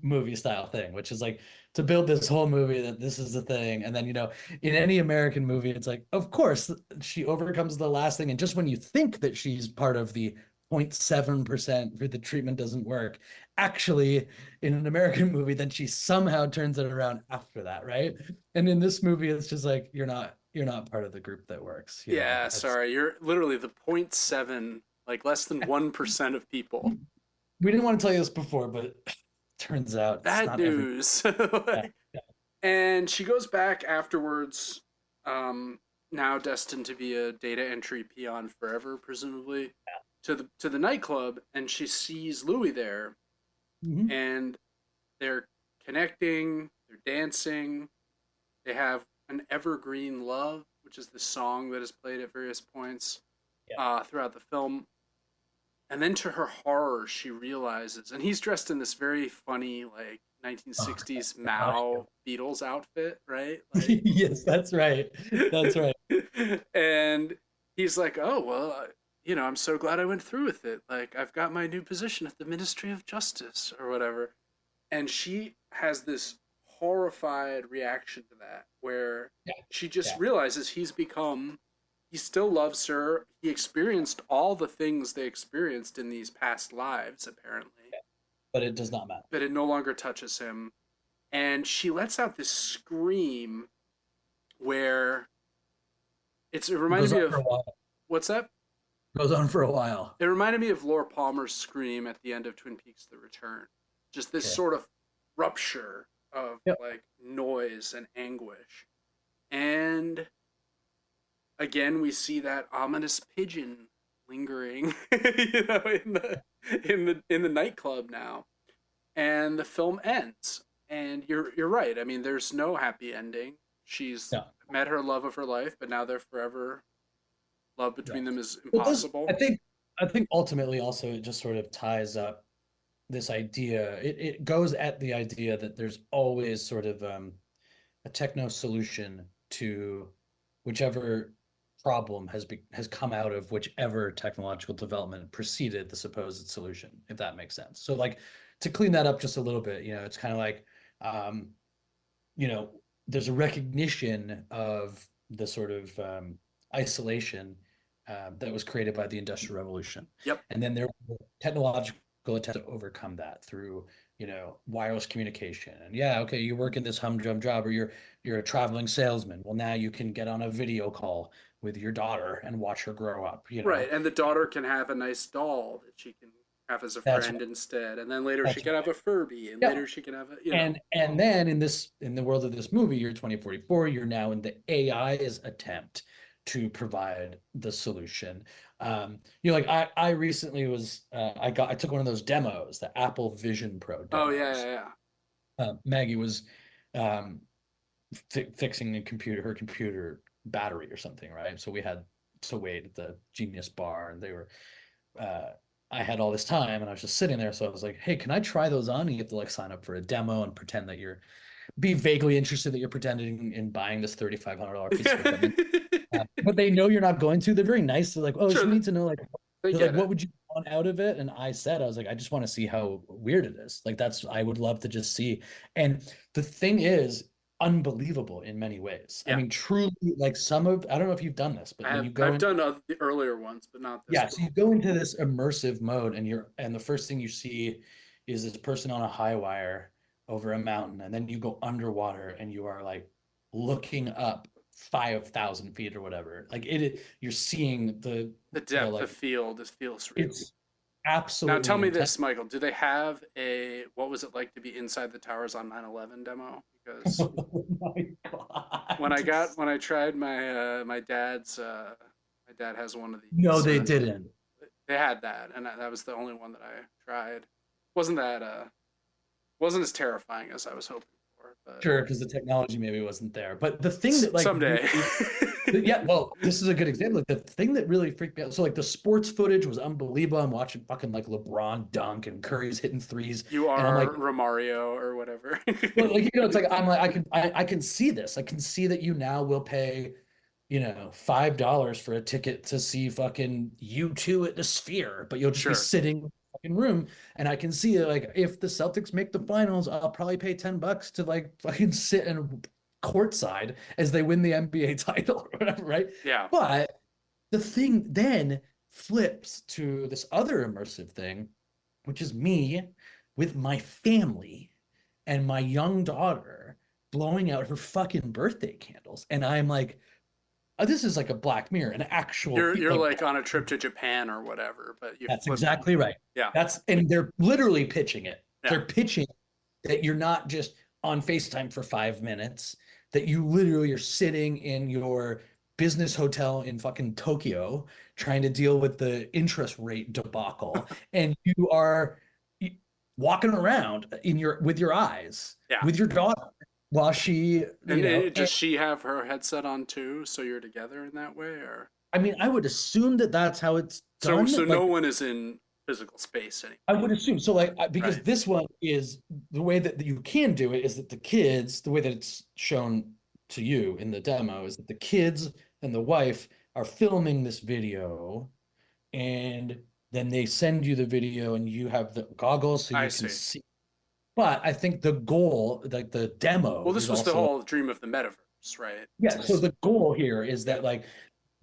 movie style thing, which is like to build this whole movie that this is the thing. And then, in any American movie, it's like, of course, she overcomes the last thing. And just when you think that she's part of the 0.7% where the treatment doesn't work, actually, in an American movie, then she somehow turns it around after that, right? And in this movie, it's just like you're not part of the group that works, Yeah, It's sorry, you're literally the point 0.7, like less than 1% of people. we didn't want to tell you this before, but turns out it's Bad not every. news. Yeah, Like, yeah, and she goes back afterwards, now destined to be a data entry peon forever, presumably, to the nightclub, and she sees Louis there, mhm, and they're connecting, they're dancing, they have an evergreen love, which is the song that is played at various points yeah. throughout the film. And then to her horror, she realizes, and he's dressed in this very funny, like Oh, 1960s gosh. Mao Beatles outfit, right? Like, Yes, that's right. That's right. and he's like, "Oh well, you know, I'm so glad I went through with it. Like, I've got my new position at the Ministry of Justice or whatever." And she has this horrified reaction to that, where Yeah, she just yeah, realizes he still loves her. He experienced all the things they experienced in these past lives, apparently, yeah. But it does not matter. but it no longer touches him. And she lets out this scream where it It reminded goes me on for a of while. what's that? Goes on for a while. It reminded me of Laura Palmer's scream at the end of Twin Peaks: The Return. Just this Okay. sort of rupture of Yep. like noise and anguish. And again, we see that ominous pigeon lingering, in the nightclub now. And the film ends. And you're right. I mean, there's no happy ending. She's Yeah. met her love of her life, but now they're forever. Love Yeah. between them is Well, this impossible. I think ultimately also it just sort of ties up this idea. It goes at the idea that there's always sort of a techno solution to whichever problem has come out of whichever technological development preceded the supposed solution, if that makes sense. So like to clean that up just a little bit, it's kind of like um, you know, there's a recognition of the sort of isolation that was created by the Industrial Revolution. Yep. And then there were technological attempts to overcome that through wireless communication. And yeah, okay, you work in this humdrum job, or you're a traveling salesman. Well, now you can get on a video call with your daughter and watch her grow up, Right, and the daughter can have a nice doll that she can have as a That's friend instead, and then later she that's can have a Furby, and yeah. later she can have a, you know. And then in the world of this movie, year 2044, you're now in the AI's attempt to provide the solution. Like I recently I took one of those demos, the Apple Vision Pro Oh yeah, demos. yeah, yeah. Maggie was um, fixing her computer battery or something, right? So we had to wait at the Genius Bar, and uh, I had all this time, and I was just sitting there. So I was like, "Hey, can I try those on?" And you have to like sign up for a demo and pretend that you're be vaguely interested that you're pretending in buying this $3,500 piece of equipment. But they know you're not going to. They're very nice. They're like, "Oh, I just Sure, need to know, like, they they're like, get what it. would you want out of it?" And I was like, I just want to see how weird it is. Like, I would love to just see. And the thing is unbelievable in many ways. I Yeah, mean, truly, like I don't know if you've done this, but I when have. you go I've in, done the earlier ones, but not this yeah, one. so you go into this immersive mode, and the first thing you see is this person on a high wire over a mountain, and then you go underwater and you are like looking up 5,000 feet or whatever. Like you're seeing The the depth of like field is feels real. it's Now tell absolutely me intense. this, Michael. Do they have a what was it like to be inside the towers on 9/11 demo? Because Oh my God. when I tried my dad's my dad has one of No, these. they didn't. They had that, and that was the only one that I tried. Wasn't that wasn't as terrifying as I was hoping for, but Sure, because the technology maybe wasn't there. But the thing that like someday. really yeah, well, this is a good example. Like the thing that really freaked me out. So like the sports footage was unbelievable. I'm watching fucking like LeBron dunk and Curry's hitting threes, You and I'm like, are Romario or whatever. well, like it's like I'm like I can see this. I can see that you now will pay, $5 for a ticket to see fucking U2 at the Sphere, but you'll just be Sure. sitting in the fucking room. And I can see it, like if the Celtics make the finals, I'll probably pay $10 to like fucking sit in courtside as they win the NBA title or whatever, right? Yeah. But the thing then flips to this other immersive thing, which is me with my family and my young daughter blowing out her fucking birthday candles. And I'm like, oh, this is like a Black Mirror, an actual You're like like on a trip to Japan or whatever, but you that's flip. exactly right. Yeah. And they're literally pitching it. Yeah. They're pitching that you're not just on FaceTime for 5 minutes, that you literally are sitting in your business hotel in fucking Tokyo trying to deal with the interest rate debacle. And you are walking around with your eyes, Yeah. with your daughter while she, And and does she have her headset on too, so you're together in that way, or I mean, I would assume that that's how it's so done. no Like, one is in physical space I anymore, would assume so, like because right? this one is the way that you can do it is that the kids, the way that it's shown to you in the demo, is that the kids and the wife are filming this video, and then they send you the video, and you have the goggles so I you can see. see. But I think the goal, like the Well, demo, this is was the also like, whole dream of the metaverse, right? yeah. So Is the goal here is yeah, that like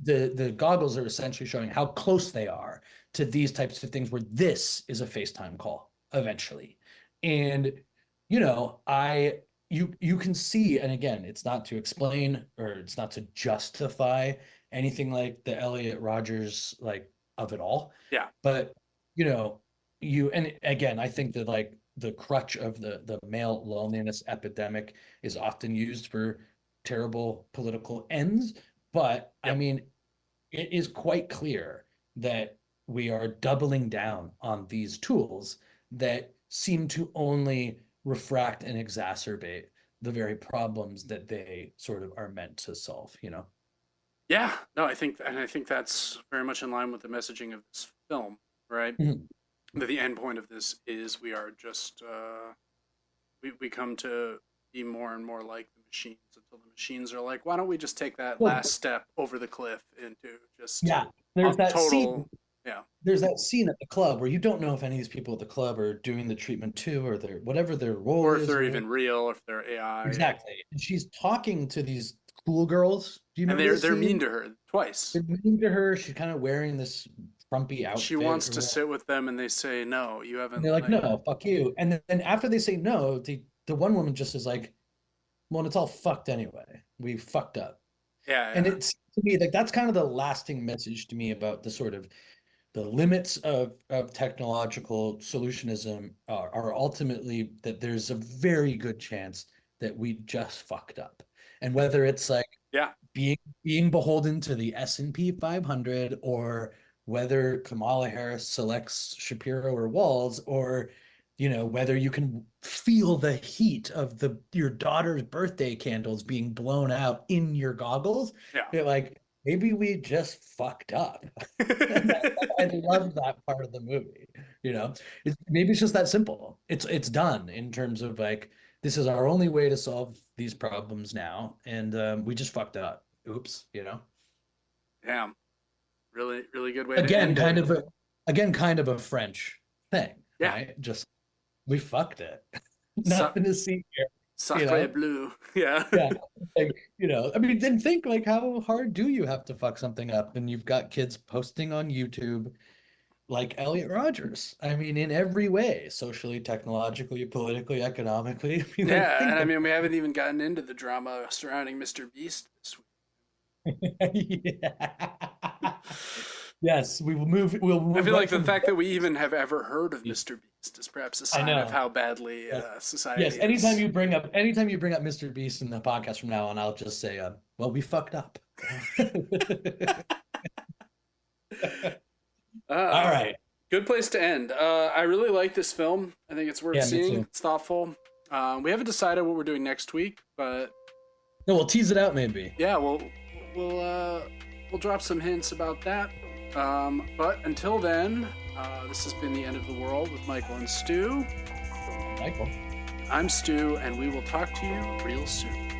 the goggles are essentially showing how close they are to these types of things where this is a FaceTime call eventually. And I you can see, and again, it's not to explain or it's not to justify anything like the Elliot Rogers like of it all, yeah, but you know, and again, I think that like the crutch of the male loneliness epidemic is often used for terrible political ends. But I yep, mean, it is quite clear that we are doubling down on these tools that seem to only refract and exacerbate the very problems that they sort of are meant to solve. yeah. No, I think that's very much in line with the messaging of this film, right? Mhm. That the end point of this is we are just we come to be more and more like the machines until the machines are like, why don't we just take that Well, last step over the cliff into just yeah, there's that scene. total, yeah. There's that scene at the club where you don't know if any of these people at the club are doing the treatment too, or their whatever their role Or if is, they're or whatever. even real, or if they're AI, Exactly. And she's talking to these cool girls. Do you and remember this they're mean scene? to her twice. They're mean to her. She's kind of wearing this frumpy She outfit wants or to whatever. sit with them, and they say no. You And haven't they're like, like no, fuck you. And then after they say no, the one woman just is like, well, it's all fucked anyway. We fucked up. yeah, And yeah, it's to me like that's kind of the lasting message to me about the sort of the limits of technological solutionism are ultimately that there's a very good chance that we just fucked up. And whether it's like yeah, being beholden to the S&P 500 or whether Kamala Harris selects Shapiro or Walz or whether you can feel the heat of your daughter's birthday candles being blown out in your goggles, yeah. you're like maybe we just fucked up. And I love that part of the movie. Maybe it's just that simple. It's done in terms of like this is our only way to solve these problems now, and we just fucked up. Oops. Damn, really, really good way to Again, end kind it. of a again, kind of a French thing, Yeah, right? Just we fucked it. Sa- Nothing to see here, you sacre know? bleu. Yeah. Yeah. Like, I mean, then think like how hard do you have to fuck something up? And you've got kids posting on YouTube like Elliot Rogers. I mean, in every way, socially, technologically, politically, economically. I mean, like, Yeah, and think I of mean, we haven't even gotten into the drama surrounding Mr. Beast this yeah. week. Yes, we'll I move feel right like the from fact that we even have ever heard of there. Mr. Beast is perhaps a I sign of know. how badly Yes. Yes. society is. Anytime you bring up Mr. Beast in the podcast from now on, I'll just say, well, we fucked up. All Uh, right. Good place to end. I really like this film. I think it's worth Yeah, me seeing. too. It's thoughtful. We haven't decided what we're doing next week, but No, we'll tease it out maybe. yeah, we'll uh, we'll drop some hints about that. But until then, this has been the end of the world with Michael and Stu. Michael. I'm Stu, and we will talk to you real soon.